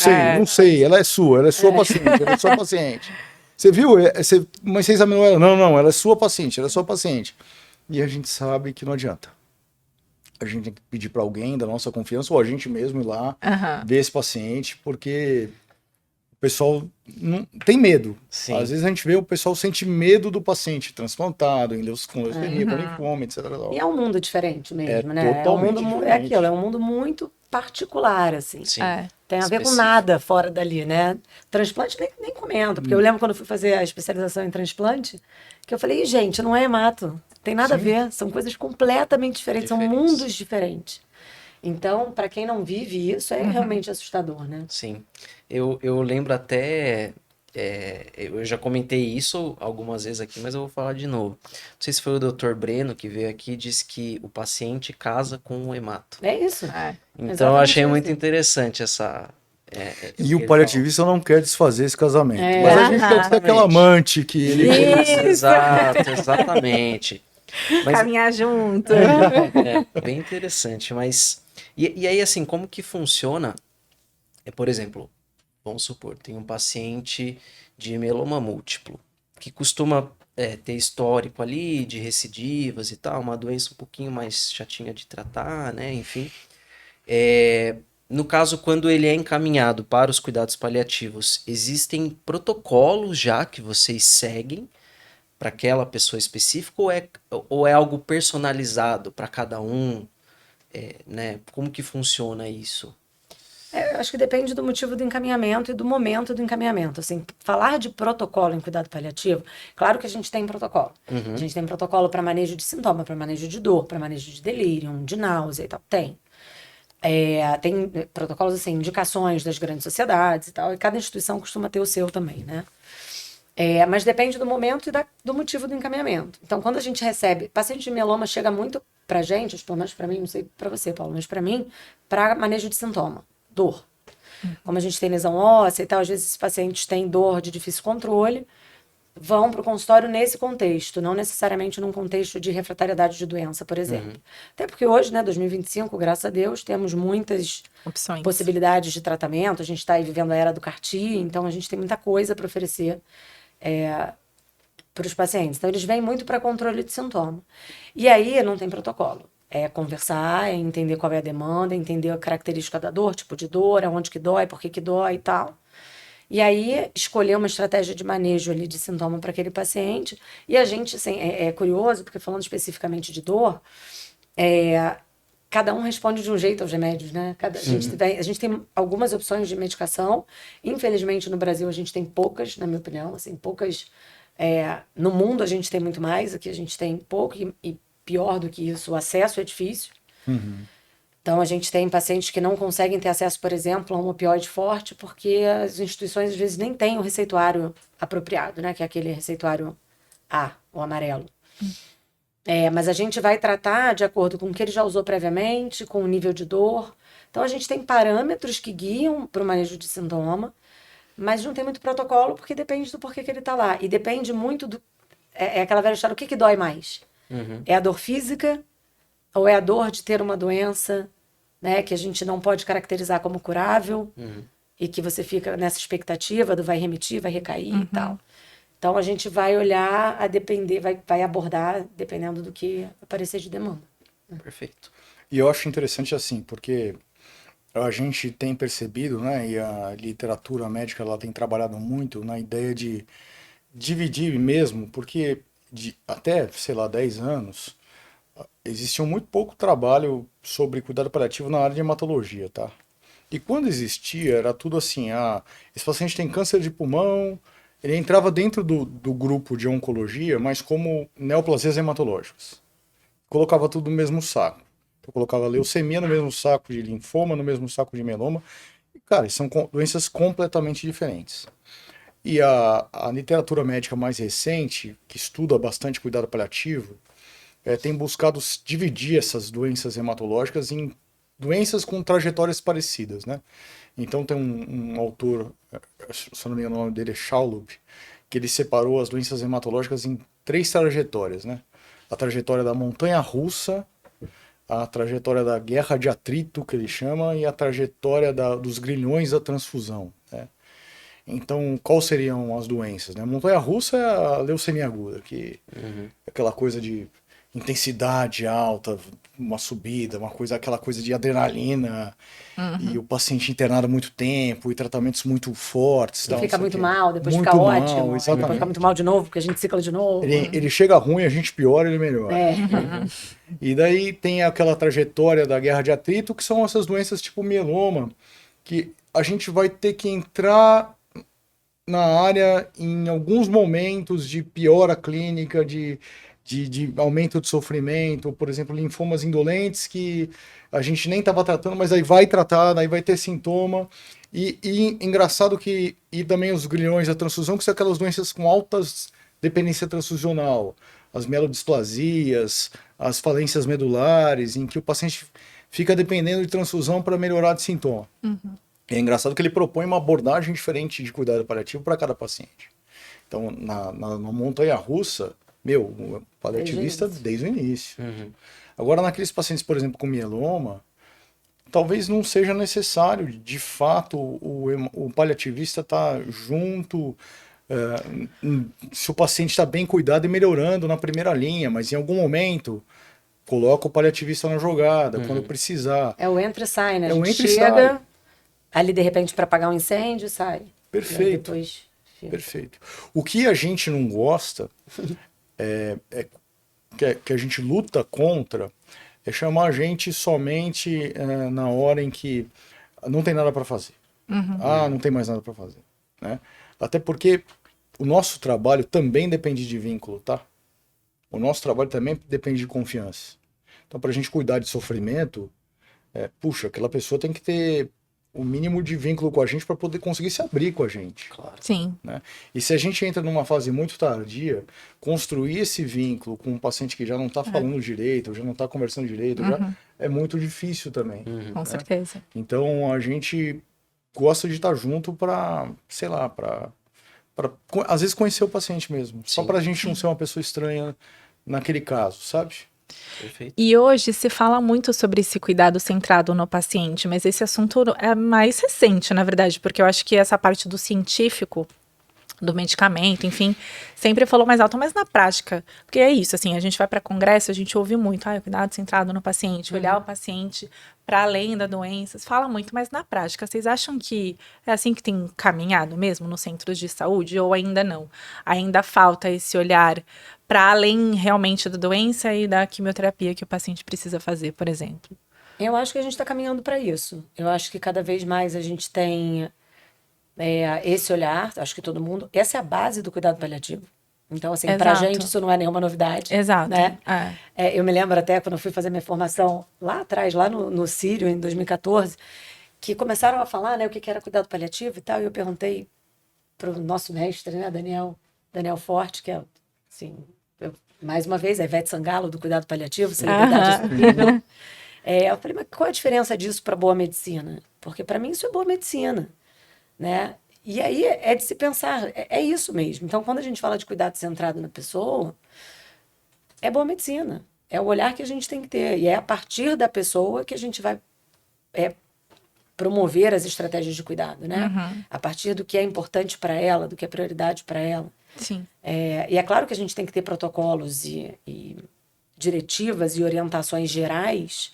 [SPEAKER 4] sei. Ela é sua paciente, ela é sua paciente. Você viu? Mas você examinou ela? Não, ela é sua paciente, E a gente sabe que não adianta. A gente tem que pedir para alguém da nossa confiança, ou a gente mesmo ir lá, ver esse paciente, porque o pessoal não tem medo.
[SPEAKER 2] Sim.
[SPEAKER 4] Às vezes a gente vê o pessoal sente medo do paciente transplantado, com leucemia, com linfoma, etc.
[SPEAKER 3] E é um mundo diferente mesmo, né?
[SPEAKER 4] Totalmente
[SPEAKER 3] É aquilo, é um mundo muito particular, assim.
[SPEAKER 2] Sim.
[SPEAKER 3] tem a ver com
[SPEAKER 2] Específico.
[SPEAKER 3] nada fora dali, né? Transplante nem comento, porque eu lembro quando eu fui fazer a especialização em transplante, que eu falei, "Ih, gente, não é hemato, tem nada a
[SPEAKER 4] Sim.
[SPEAKER 3] ver, são coisas completamente diferentes, são
[SPEAKER 2] Diferentes.
[SPEAKER 3] mundos diferentes. Então, para quem não vive isso, é realmente assustador, né?
[SPEAKER 2] Sim. Eu lembro até. Eu já comentei isso algumas vezes aqui, mas eu vou falar de novo. Não sei se foi o Dr. Breno que veio aqui e disse que o paciente casa com o hemato.
[SPEAKER 3] É isso.
[SPEAKER 1] É.
[SPEAKER 2] Então eu
[SPEAKER 3] Exatamente
[SPEAKER 2] achei muito
[SPEAKER 3] isso.
[SPEAKER 2] interessante essa.
[SPEAKER 4] E
[SPEAKER 2] que
[SPEAKER 4] o
[SPEAKER 2] ele
[SPEAKER 4] paliativista não quer desfazer esse casamento.
[SPEAKER 3] É.
[SPEAKER 4] Mas a gente quer ser
[SPEAKER 2] Exatamente.
[SPEAKER 4] aquela amante que ele.
[SPEAKER 2] falou.
[SPEAKER 1] Isso.
[SPEAKER 2] Exato, exatamente. Mas
[SPEAKER 1] Caminhar junto.
[SPEAKER 2] bem interessante, mas. E aí, assim, como que funciona? Por exemplo, vamos supor, tem um paciente de mieloma múltiplo, que costuma ter histórico ali de recidivas e tal, uma doença um pouquinho mais chatinha de tratar, né? Enfim. No caso, quando ele é encaminhado para os cuidados paliativos, existem protocolos já que vocês seguem para aquela pessoa específica ou é algo personalizado para cada um, né? Como que funciona isso?
[SPEAKER 3] Eu acho que depende do motivo do encaminhamento e do momento do encaminhamento. Assim, falar de protocolo em cuidado paliativo, claro que a gente tem protocolo. A gente tem protocolo para manejo de sintoma, para manejo de dor, para manejo de delírio, de náusea e tal. Tem. Tem protocolos, assim, indicações das grandes sociedades e tal, e cada instituição costuma ter o seu também, né? Mas depende do momento e do motivo do encaminhamento. Então, quando a gente recebe, paciente de mieloma chega muito pra gente, pelo menos pra mim, não sei pra você, Paulo, mas pra mim, pra manejo de sintoma, dor. Como a gente tem lesão óssea e tal, às vezes esses pacientes têm dor de difícil controle, vão para o consultório nesse contexto, não necessariamente num contexto de refratariedade de doença, por exemplo. Até porque hoje, né, 2025, graças a Deus, temos muitas
[SPEAKER 1] Opções.
[SPEAKER 3] possibilidades de tratamento, a gente está aí vivendo a era do CAR-T, então a gente tem muita coisa para oferecer para os pacientes. Então, eles vêm muito para controle de sintoma. E aí, não tem protocolo. É conversar, é entender qual é a demanda, entender a característica da dor, tipo de dor, aonde que dói, por que dói e tal. E aí, escolher uma estratégia de manejo ali de sintoma para aquele paciente. E a gente, assim, é curioso, porque falando especificamente de dor, cada um responde de um jeito aos remédios, né? A gente tem algumas opções de medicação. Infelizmente, no Brasil, a gente tem poucas, na minha opinião, assim, poucas. No mundo, a gente tem muito mais, aqui a gente tem pouco, e pior do que isso, o acesso é difícil. Então, a gente tem pacientes que não conseguem ter acesso, por exemplo, a um opioide forte, porque as instituições, às vezes, nem têm o receituário apropriado, né? Que é aquele receituário A, o amarelo. Mas a gente vai tratar de acordo com o que ele já usou previamente, com o nível de dor. Então, a gente tem parâmetros que guiam para o manejo de sintoma, mas não tem muito protocolo, porque depende do porquê que ele está lá. E depende muito do... É aquela velha história, o que dói mais? É a dor física ou é a dor de ter uma doença, né, que a gente não pode caracterizar como curável e que você fica nessa expectativa do vai remitir, vai recair e tal. Então, a gente vai olhar a depender, vai abordar dependendo do que aparecer de demanda.
[SPEAKER 2] Perfeito.
[SPEAKER 4] E eu acho interessante assim, porque a gente tem percebido, né, e a literatura médica ela tem trabalhado muito na ideia de dividir mesmo, porque até, sei lá, 10 anos, existia muito pouco trabalho sobre cuidado paliativo na área de hematologia, tá? E quando existia, era tudo assim, esse paciente tem câncer de pulmão, ele entrava dentro do grupo de oncologia, mas como neoplasias hematológicas. Colocava tudo no mesmo saco. Eu colocava leucemia no mesmo saco de linfoma, no mesmo saco de mieloma. E, cara, são doenças completamente diferentes. E a literatura médica mais recente, que estuda bastante cuidado paliativo, tem buscado dividir essas doenças hematológicas em doenças com trajetórias parecidas, né? Então tem um autor, se eu não me engano o nome dele é Schaulub, que ele separou as doenças hematológicas em 3 trajetórias, né? A trajetória da montanha-russa, a trajetória da guerra de atrito, que ele chama, e a trajetória dos grilhões da transfusão, né? Então, quais seriam as doenças, né? A montanha-russa é a leucemia aguda, que é aquela coisa de intensidade alta, uma subida, aquela coisa de adrenalina, e o paciente internado há muito tempo, e tratamentos muito fortes.
[SPEAKER 3] E fica muito mal, depois
[SPEAKER 4] muito
[SPEAKER 3] fica
[SPEAKER 4] mal,
[SPEAKER 3] ótimo, aí
[SPEAKER 4] exatamente.
[SPEAKER 3] depois fica muito mal de novo, porque a gente cicla de novo.
[SPEAKER 4] Ele chega ruim, a gente piora, ele melhora. E daí tem aquela trajetória da guerra de atrito, que são essas doenças tipo mieloma, que a gente vai ter que entrar na área em alguns momentos de piora clínica, de aumento de sofrimento, por exemplo, linfomas indolentes que a gente nem estava tratando, mas aí vai tratar, aí vai ter sintoma. E engraçado que, e também os grilhões da transfusão, que são aquelas doenças com altas dependência transfusional, as mielodisplasias, as falências medulares, em que o paciente fica dependendo de transfusão para melhorar de sintoma. É engraçado que ele propõe uma abordagem diferente de cuidado paliativo para cada paciente. Então, na montanha-russa, o paliativista desde o início. Agora, naqueles pacientes, por exemplo, com mieloma, talvez não seja necessário, de fato, o paliativista estar junto, se o paciente está bem cuidado e melhorando na primeira linha, mas em algum momento coloca o paliativista na jogada, quando precisar.
[SPEAKER 3] É o entra e sai, né?
[SPEAKER 4] É
[SPEAKER 3] A
[SPEAKER 4] o
[SPEAKER 3] gente
[SPEAKER 4] entra e
[SPEAKER 3] chega
[SPEAKER 4] sai.
[SPEAKER 3] ali, de repente, para apagar um incêndio, sai.
[SPEAKER 4] Perfeito.
[SPEAKER 3] E aí depois fica.
[SPEAKER 4] Perfeito. O que a gente não gosta, que a gente luta contra, é chamar a gente somente na hora em que não tem nada para fazer. Não tem mais nada para fazer. Né? Até porque o nosso trabalho também depende de vínculo, tá? O nosso trabalho também depende de confiança. Então, para a gente cuidar de sofrimento, aquela pessoa tem que ter o mínimo de vínculo com a gente para poder conseguir se abrir com a gente.
[SPEAKER 2] Claro.
[SPEAKER 1] Sim.
[SPEAKER 4] Né? E se a gente entra numa fase muito tardia, construir esse vínculo com um paciente que já não está falando direito, já não está conversando direito, já é muito difícil também.
[SPEAKER 1] Com certeza.
[SPEAKER 4] Então a gente gosta de estar junto para, sei lá, para às vezes conhecer o paciente mesmo. Só para a gente não ser uma pessoa estranha naquele caso, sabe?
[SPEAKER 2] Perfeito.
[SPEAKER 1] E hoje se fala muito sobre esse cuidado centrado no paciente, mas esse assunto é mais recente, na verdade, porque eu acho que essa parte do científico, do medicamento, enfim, sempre falou mais alto, mas na prática, porque é isso, assim, a gente vai para congresso, a gente ouve muito, o cuidado centrado no paciente, olhar o paciente para além da doença, fala muito, mas na prática, vocês acham que é assim que tem caminhado mesmo nos centros de saúde, ou ainda não? Ainda falta esse olhar para além realmente da doença e da quimioterapia que o paciente precisa fazer, por exemplo?
[SPEAKER 3] Eu acho que a gente está caminhando para isso. Eu acho que cada vez mais a gente tem esse olhar, acho que todo mundo. Essa é a base do cuidado paliativo. Então, assim, para a gente isso não é nenhuma novidade.
[SPEAKER 1] Exato.
[SPEAKER 3] Né? Eu me lembro até quando eu fui fazer minha formação lá atrás, lá no Sírio, em 2014, que começaram a falar, né, o que era cuidado paliativo e tal, e eu perguntei para o nosso mestre, né, Daniel Forte, que é, assim, mais uma vez, a Ivete Sangalo do cuidado paliativo, celebridade incrível. Eu falei, mas qual a diferença disso para boa medicina? Porque para mim isso é boa medicina, né? E aí é de se pensar, é isso mesmo. Então, quando a gente fala de cuidado centrado na pessoa, é boa medicina. É o olhar que a gente tem que ter. E é a partir da pessoa que a gente vai promover as estratégias de cuidado, né? A partir do que é importante para ela, do que é prioridade para ela.
[SPEAKER 1] Sim.
[SPEAKER 3] E é claro que a gente tem que ter protocolos e diretivas e orientações gerais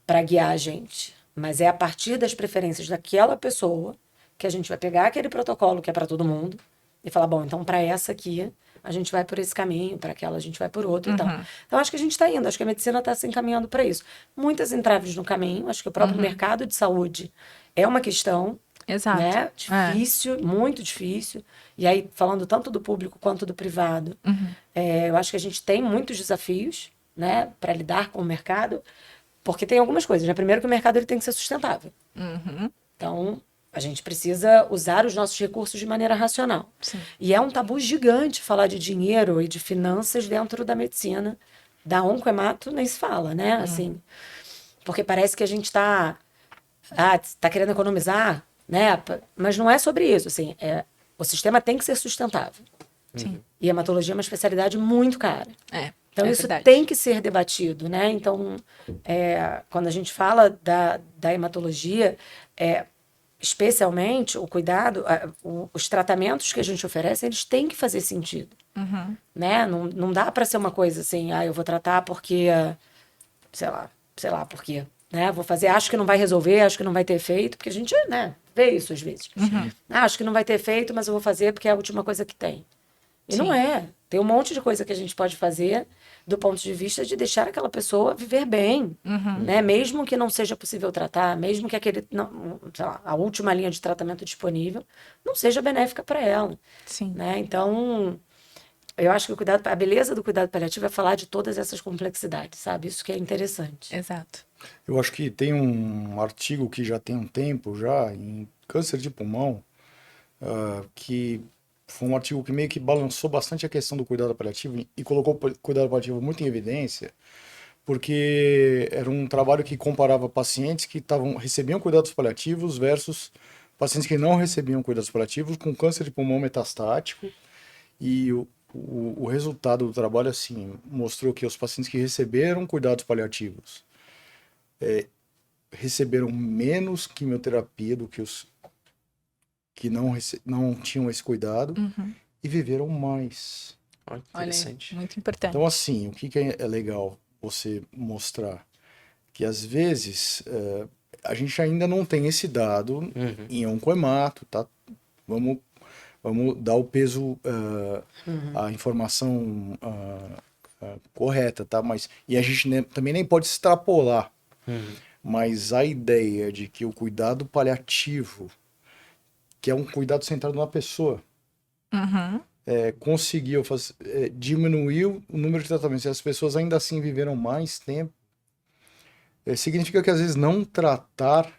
[SPEAKER 3] para guiar a gente. Mas é a partir das preferências daquela pessoa que a gente vai pegar aquele protocolo que é para todo mundo e falar, bom, então para essa aqui a gente vai por esse caminho, para aquela a gente vai por outro e tal. Então acho que a gente está indo, acho que a medicina está se encaminhando para isso. Muitas entraves no caminho, acho que o próprio mercado de saúde é uma questão,
[SPEAKER 1] Exato.
[SPEAKER 3] né? Difícil, muito difícil. E aí, falando tanto do público quanto do privado, eu acho que a gente tem muitos desafios, né, para lidar com o mercado, porque tem algumas coisas, né? Primeiro que o mercado ele tem que ser sustentável. Então, a gente precisa usar os nossos recursos de maneira racional.
[SPEAKER 1] Sim.
[SPEAKER 3] E é um tabu gigante falar de dinheiro e de finanças dentro da medicina. Da oncohemato nem se fala, né? Assim, porque parece que a gente está querendo economizar, né? Mas não é sobre isso. Assim, o sistema tem que ser sustentável.
[SPEAKER 1] Sim.
[SPEAKER 3] E a hematologia é uma especialidade muito cara. Então, isso
[SPEAKER 1] verdade.
[SPEAKER 3] tem que ser debatido, né? Então, quando a gente fala da hematologia, especialmente o cuidado, os tratamentos que a gente oferece, eles têm que fazer sentido, né? Não dá para ser uma coisa assim, eu vou tratar porque, sei lá por quê, né? Vou fazer, acho que não vai resolver, acho que não vai ter efeito, porque a gente, né, vê isso às vezes. Acho que não vai ter efeito, mas eu vou fazer porque é a última coisa que tem. E não é. Tem um monte de coisa que a gente pode fazer do ponto de vista de deixar aquela pessoa viver bem, né? Mesmo que não seja possível tratar, mesmo que aquele, não, sei lá, a última linha de tratamento disponível não seja benéfica para ela,
[SPEAKER 1] Sim.
[SPEAKER 3] né? Então, eu acho que a beleza do cuidado paliativo é falar de todas essas complexidades, sabe? Isso que é interessante.
[SPEAKER 1] Exato.
[SPEAKER 4] Eu acho que tem um artigo que já tem um tempo já em câncer de pulmão, que foi um artigo que meio que balançou bastante a questão do cuidado paliativo e colocou o cuidado paliativo muito em evidência, porque era um trabalho que comparava pacientes que recebiam cuidados paliativos versus pacientes que não recebiam cuidados paliativos com câncer de pulmão metastático. E o resultado do trabalho, assim, mostrou que os pacientes que receberam cuidados paliativos receberam menos quimioterapia do que os que não tinham esse cuidado e viveram mais.
[SPEAKER 2] Olha,
[SPEAKER 1] Olha aí,
[SPEAKER 2] interessante.
[SPEAKER 1] muito importante.
[SPEAKER 4] Então, assim, o que é legal você mostrar? Que às vezes a gente ainda não tem esse dado em oncoemato, tá? Vamos dar o peso, a informação correta, tá? E a gente também nem pode extrapolar. Mas a ideia de que o cuidado paliativo, que é um cuidado centrado na pessoa, conseguiu diminuir o número de tratamentos e as pessoas ainda assim viveram mais tempo, significa que às vezes não tratar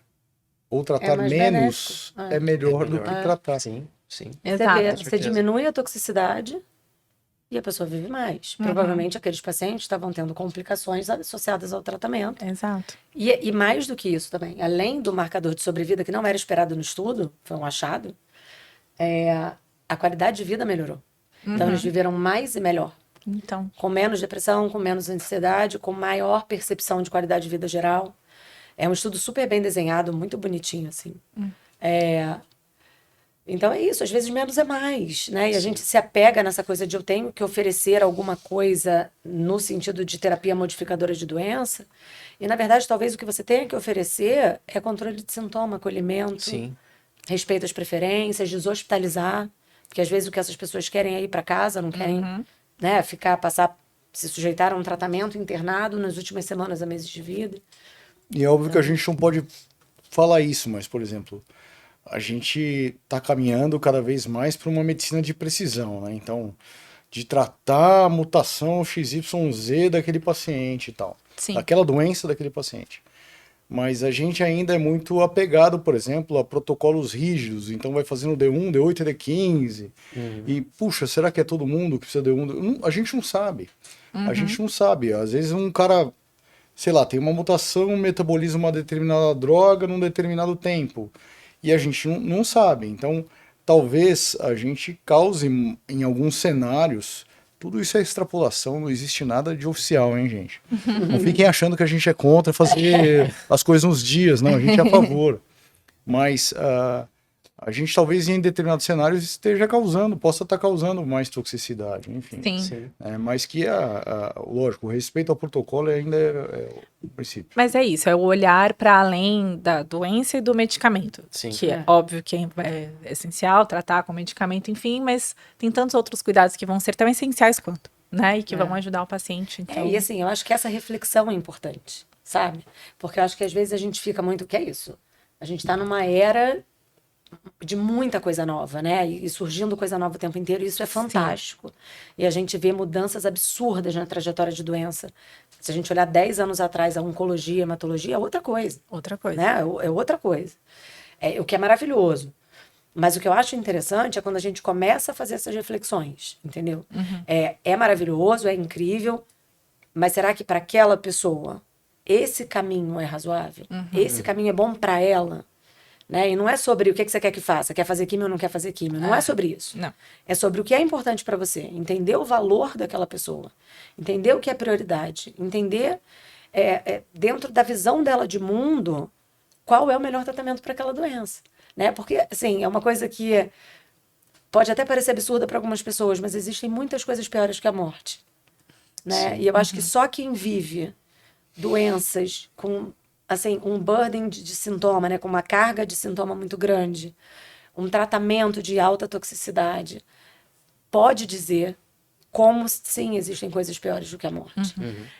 [SPEAKER 4] ou tratar
[SPEAKER 3] mais
[SPEAKER 4] menos
[SPEAKER 3] benéfico.
[SPEAKER 4] é melhor do que tratar.
[SPEAKER 2] Sim, sim.
[SPEAKER 1] Exato.
[SPEAKER 3] Você diminui a toxicidade e a pessoa vive mais. Provavelmente aqueles pacientes estavam tendo complicações associadas ao tratamento.
[SPEAKER 1] Exato.
[SPEAKER 3] E mais do que isso também, além do marcador de sobrevida, que não era esperado no estudo, foi um achado, a qualidade de vida melhorou. Então, eles viveram mais e melhor.
[SPEAKER 1] Então,
[SPEAKER 3] Com menos depressão, com menos ansiedade, com maior percepção de qualidade de vida geral. É um estudo super bem desenhado, muito bonitinho, assim. Então é isso, às vezes menos é mais, né? E a gente se apega nessa coisa de eu tenho que oferecer alguma coisa no sentido de terapia modificadora de doença. E, na verdade, talvez o que você tenha que oferecer é controle de sintoma, acolhimento,
[SPEAKER 2] Sim.
[SPEAKER 3] respeito às preferências, deshospitalizar. Porque às vezes o que essas pessoas querem é ir para casa, não querem, né, se sujeitar a um tratamento internado nas últimas semanas a meses de vida.
[SPEAKER 4] E é óbvio que a gente não pode falar isso, mas, por exemplo, a gente está caminhando cada vez mais para uma medicina de precisão, né? Então, de tratar a mutação XYZ daquele paciente e tal,
[SPEAKER 1] sim.
[SPEAKER 4] daquela doença daquele paciente. Mas a gente ainda é muito apegado, por exemplo, a protocolos rígidos. Então vai fazendo D1, D8 e D15. E, puxa, será que é todo mundo que precisa de D1? A gente não sabe. A gente não sabe. Às vezes um cara, sei lá, tem uma mutação, metaboliza uma determinada droga num determinado tempo. E a gente não sabe. Então, talvez a gente cause, em alguns cenários... Tudo isso é extrapolação, não existe nada de oficial, hein, gente? Não fiquem achando que a gente é contra fazer as coisas nos dias, não, a gente é a favor. Mas a gente talvez em determinados cenários possa estar causando mais toxicidade, enfim.
[SPEAKER 1] Sim.
[SPEAKER 4] Mas que, lógico, o respeito ao protocolo ainda é o princípio.
[SPEAKER 1] Mas é isso, é o olhar para além da doença e do medicamento.
[SPEAKER 2] Sim.
[SPEAKER 1] Que é óbvio que é essencial tratar com medicamento, enfim, mas tem tantos outros cuidados que vão ser tão essenciais quanto, né? E que vão ajudar o paciente. Então...
[SPEAKER 3] E assim, eu acho que essa reflexão é importante, sabe? Porque eu acho que às vezes a gente fica muito, o que é isso? A gente está numa era de muita coisa nova, né? E surgindo coisa nova o tempo inteiro, e isso é fantástico. Sim. E a gente vê mudanças absurdas na trajetória de doença. Se a gente olhar 10 anos atrás, a oncologia, a hematologia, é outra coisa.
[SPEAKER 1] Outra coisa.
[SPEAKER 3] Né? É outra coisa. O que é maravilhoso. Mas o que eu acho interessante é quando a gente começa a fazer essas reflexões, entendeu? É maravilhoso, é incrível, mas será que para aquela pessoa esse caminho é razoável? Esse caminho é bom para ela? Né? E não é sobre o que você quer que faça, quer fazer químio ou não quer fazer químio. Não é sobre isso.
[SPEAKER 1] Não.
[SPEAKER 3] É sobre o que é importante para você. Entender o valor daquela pessoa. Entender o que é prioridade. Entender, dentro da visão dela de mundo, qual é o melhor tratamento para aquela doença. Né? Porque, assim, é uma coisa que pode até parecer absurda para algumas pessoas, mas existem muitas coisas piores que a morte. Né? E eu acho que só quem vive doenças com... assim, um burden de sintoma, né, com uma carga de sintoma muito grande, um tratamento de alta toxicidade, pode dizer como sim, existem coisas piores do que a morte.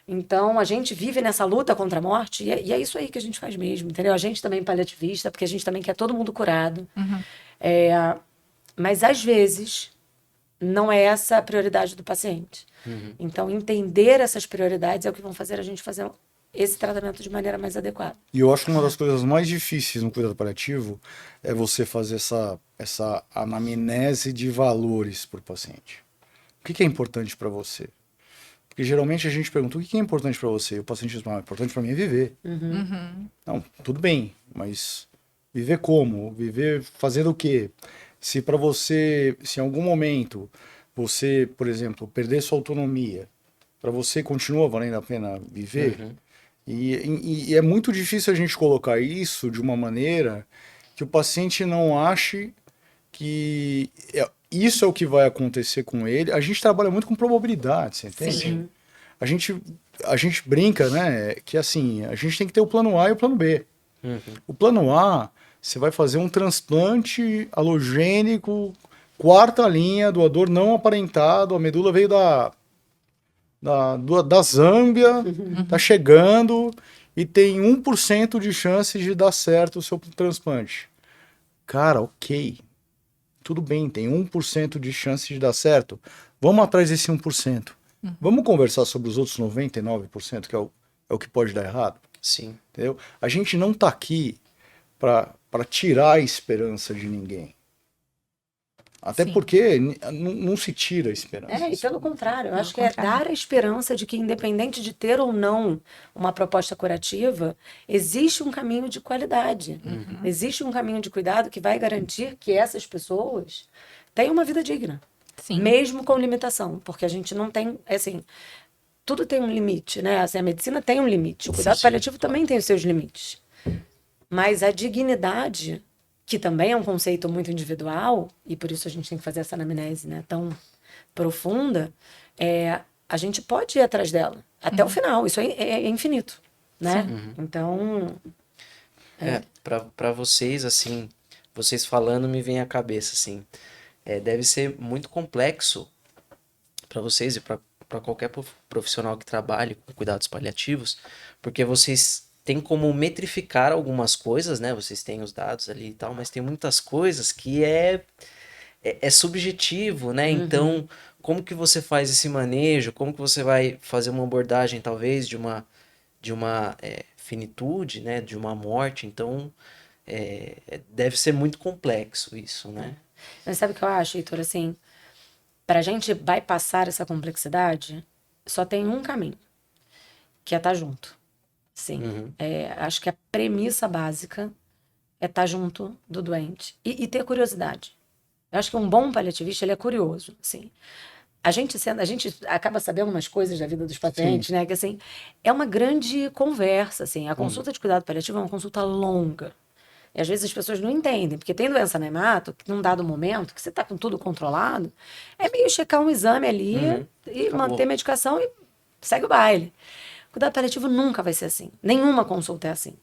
[SPEAKER 3] Então, a gente vive nessa luta contra a morte e é isso aí que a gente faz mesmo, entendeu? A gente também é paliativista, porque a gente também quer todo mundo curado. Mas, às vezes, não é essa a prioridade do paciente. Então, entender essas prioridades é o que vão fazer a gente fazer esse tratamento de maneira mais adequada.
[SPEAKER 4] E eu acho que uma das coisas mais difíceis no cuidado paliativo é você fazer essa anamnese de valores para o paciente. O que é importante para você? Porque geralmente a gente pergunta, o que é importante para você? E o paciente diz, importante para mim é viver. Não, tudo bem, mas viver como? Viver fazendo o quê? Se para você, se em algum momento você, por exemplo, perder sua autonomia, para você continua valendo a pena viver? E é muito difícil a gente colocar isso de uma maneira que o paciente não ache que isso é o que vai acontecer com ele. A gente trabalha muito com probabilidade, você entende?
[SPEAKER 3] Sim.
[SPEAKER 4] A gente brinca, né, que assim, a gente tem que ter o plano A e o plano B. O plano A, você vai fazer um transplante alogênico, 4ª linha, doador não aparentado, a medula veio da Zâmbia, tá chegando e tem 1% de chance de dar certo o seu transplante. Cara, ok. Tudo bem, tem 1% de chance de dar certo. Vamos atrás desse 1%. Vamos conversar sobre os outros 99%, que é o que pode dar errado?
[SPEAKER 2] Sim.
[SPEAKER 4] Entendeu? A gente não tá aqui para tirar a esperança de ninguém. Até porque não se tira a esperança.
[SPEAKER 3] E pelo contrário, eu acho que é dar a esperança de que, independente de ter ou não uma proposta curativa, existe um caminho de qualidade. Existe um caminho de cuidado que vai garantir que essas pessoas tenham uma vida digna.
[SPEAKER 1] Sim.
[SPEAKER 3] Mesmo com limitação. Porque a gente não tem, assim, tudo tem um limite, né? Assim, a medicina tem um limite. O cuidado paliativo também tem os seus limites. Mas a dignidade, que também é um conceito muito individual, e por isso a gente tem que fazer essa anamnese, né, tão profunda, a gente pode ir atrás dela até o final. Isso é infinito, né? Então...
[SPEAKER 2] Para vocês, assim, vocês falando me vem à cabeça, assim, deve ser muito complexo para vocês e para qualquer profissional que trabalhe com cuidados paliativos, porque vocês têm como metrificar algumas coisas, né? Vocês têm os dados ali e tal, mas tem muitas coisas que é subjetivo, né? Então, como que você faz esse manejo? Como que você vai fazer uma abordagem, talvez, de uma finitude, né? De uma morte? Então, deve ser muito complexo isso, né?
[SPEAKER 3] Mas sabe o que eu acho, Heitor? Assim, para a gente bypassar essa complexidade, só tem um caminho, que é estar junto. Sim. Acho que a premissa básica é estar junto do doente e ter curiosidade. Eu acho que um bom paliativista, ele é curioso, assim. A gente acaba sabendo umas coisas da vida dos pacientes, né? Que, assim, é uma grande conversa, assim. A consulta de cuidado paliativo é uma consulta longa. E, às vezes, as pessoas não entendem. Porque tem doença no hemato, que num dado momento, que você tá com tudo controlado, é meio checar um exame ali e manter medicação e segue o baile. Cuidado paliativo nunca vai ser assim. Nenhuma consulta é assim.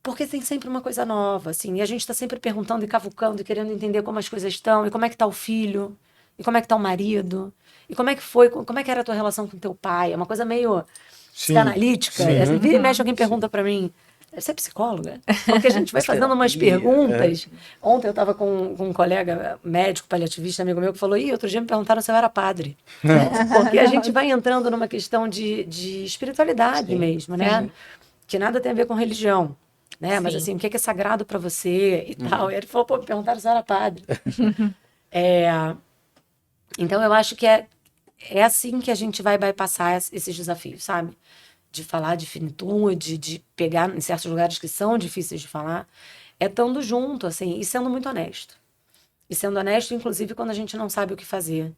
[SPEAKER 3] Porque tem sempre uma coisa nova, assim. E a gente está sempre perguntando e cavucando e querendo entender como as coisas estão. E como é que tá o filho. E como é que tá o marido. E como é que foi, como é que era a tua relação com teu pai. É uma coisa meio psicanalítica. Assim, vira e mexe, alguém pergunta para mim, você é psicóloga? Porque a gente vai fazendo umas perguntas. Ontem eu estava com um colega médico, paliativista, amigo meu, que falou, outro dia me perguntaram se eu era padre. Porque a gente vai entrando numa questão de espiritualidade mesmo, né? Que nada tem a ver com religião. Né? Mas assim, o que é sagrado para você e tal. E ele falou, me perguntaram se eu era padre. Então eu acho que é assim que a gente vai bypassar esses desafios, sabe? De falar de finitude, de pegar em certos lugares que são difíceis de falar, estando junto, assim, e sendo muito honesto. E sendo honesto, inclusive, quando a gente não sabe o que fazer.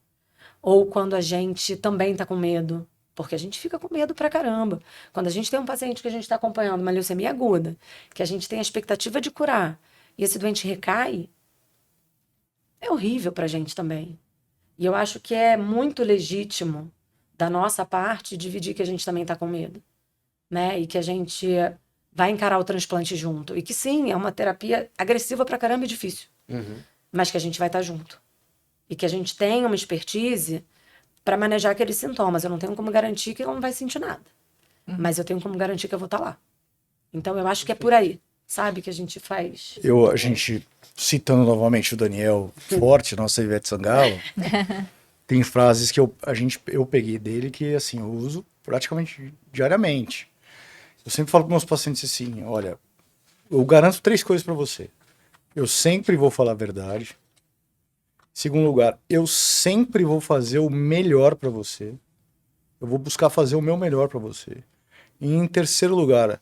[SPEAKER 3] Ou quando a gente também está com medo. Porque a gente fica com medo pra caramba. Quando a gente tem um paciente que a gente está acompanhando, uma leucemia aguda, que a gente tem a expectativa de curar, e esse doente recai, é horrível pra gente também. E eu acho que é muito legítimo da nossa parte, dividir que a gente também está com medo, né? E que a gente vai encarar o transplante junto. E que sim, é uma terapia agressiva pra caramba e difícil. Mas que a gente vai estar junto. E que a gente tem uma expertise para manejar aqueles sintomas. Eu não tenho como garantir que ela não vai sentir nada. Mas eu tenho como garantir que eu vou estar lá. Então, eu acho que é por aí, sabe, que a gente faz.
[SPEAKER 4] A gente, citando novamente o Daniel Forte, nossa Ivete Sangalo, tem frases que eu peguei dele que, assim, eu uso praticamente diariamente. Eu sempre falo para meus pacientes assim, olha, eu garanto 3 coisas para você. Eu sempre vou falar a verdade. Segundo lugar, eu sempre vou fazer o melhor para você. Eu vou buscar fazer o meu melhor para você. E em terceiro lugar,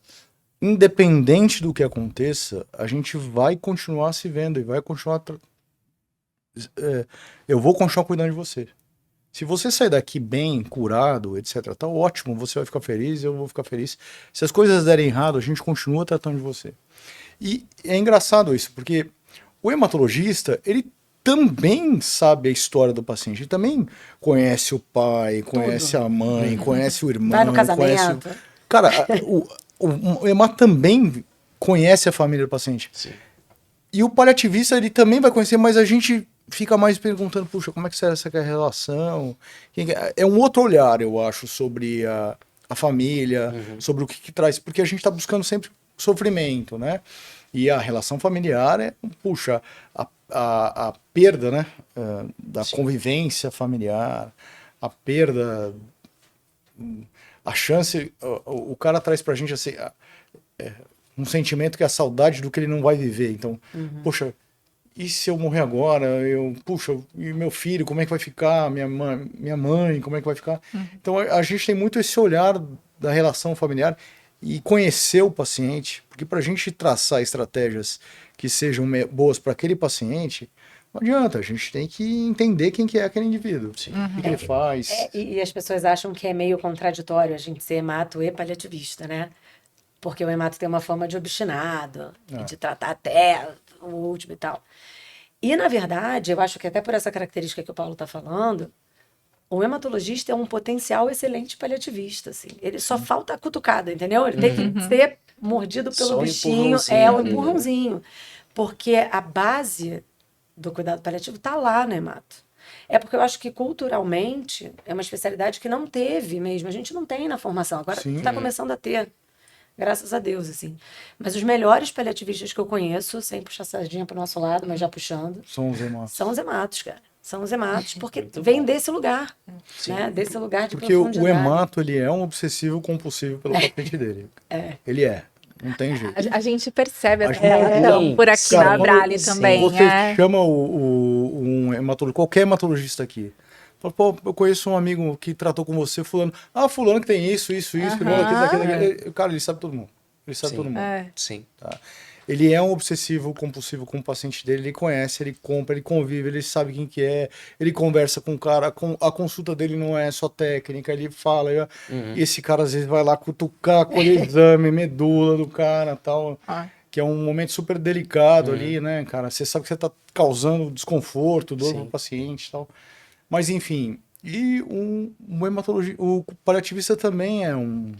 [SPEAKER 4] independente do que aconteça, a gente vai continuar se vendo e vai continuar... eu vou continuar cuidando de você. Se você sair daqui bem, curado, etc, tá ótimo, você vai ficar feliz, eu vou ficar feliz. Se as coisas derem errado, a gente continua tratando de você. E é engraçado isso, porque o hematologista, ele também sabe a história do paciente, ele também conhece o pai, conhece a mãe, conhece o irmão,
[SPEAKER 3] Vai no casamento.
[SPEAKER 4] conhece... Cara, o hemato também conhece a família do paciente.
[SPEAKER 2] Sim.
[SPEAKER 4] E o paliativista, ele também vai conhecer, mas a gente fica mais perguntando, puxa, como é que será essa relação? É um outro olhar, eu acho, sobre a família, sobre o que traz, porque a gente está buscando sempre sofrimento, né? E a relação familiar é, puxa, a perda, né? Da convivência familiar, a perda, a chance, o cara traz pra gente assim, um sentimento que é a saudade do que ele não vai viver. Então, poxa, e se eu morrer agora? Puxa, e meu filho, como é que vai ficar? Minha mãe, como é que vai ficar? Então, a gente tem muito esse olhar da relação familiar e conhecer o paciente, porque para a gente traçar estratégias que sejam boas para aquele paciente, não adianta, a gente tem que entender quem que é aquele indivíduo, o que ele faz.
[SPEAKER 3] E as pessoas acham que é meio contraditório a gente ser hemato e paliativista, né? Porque o hemato tem uma fama de obstinado, e de tratar até o último e tal. E, na verdade, eu acho que até por essa característica que o Paulo está falando, o hematologista é um potencial excelente paliativista, assim. Ele só falta a cutucada, entendeu? Ele tem que ser mordido pelo
[SPEAKER 2] Só um
[SPEAKER 3] bichinho,
[SPEAKER 2] empurrãozinho
[SPEAKER 3] um
[SPEAKER 2] ali, né?
[SPEAKER 3] empurrãozinho. Porque a base do cuidado paliativo está lá no hemato. É porque eu acho que culturalmente é uma especialidade que não teve mesmo. A gente não tem na formação. Agora está começando a ter. Graças a Deus, assim. Mas os melhores paliativistas que eu conheço, sem puxar sardinha pro nosso lado, mas já puxando,
[SPEAKER 4] São os hematos.
[SPEAKER 3] são os hematos, cara. São os hematos, porque vem desse lugar, né? Desse lugar de
[SPEAKER 4] Porque
[SPEAKER 3] profundidade.
[SPEAKER 4] o hemato, ele é um obsessivo compulsivo pelo paciente dele. Ele é. Não tem jeito.
[SPEAKER 1] A gente percebe essa
[SPEAKER 4] gente-
[SPEAKER 1] relação por aqui
[SPEAKER 4] Cara,
[SPEAKER 1] na Abrali
[SPEAKER 2] sim.
[SPEAKER 1] também.
[SPEAKER 4] Você chama um hematologista, qualquer hematologista aqui. Fala, pô, eu conheço um amigo que tratou com você, fulano. Ah, fulano que tem isso, fulano aquilo. Cara, ele sabe todo mundo. Ele sabe todo mundo.
[SPEAKER 2] Sim.
[SPEAKER 4] Tá? Ele é um obsessivo compulsivo com o paciente dele, ele conhece, ele compra, ele convive, ele sabe quem que é, ele conversa com o cara, a consulta dele não é só técnica, ele fala, e esse cara às vezes vai lá cutucar, colher exame, medula do cara, tal, que é um momento super delicado ali, né, cara, você sabe que você tá causando desconforto, dor pro paciente e tal, mas enfim, e o paliativista também é um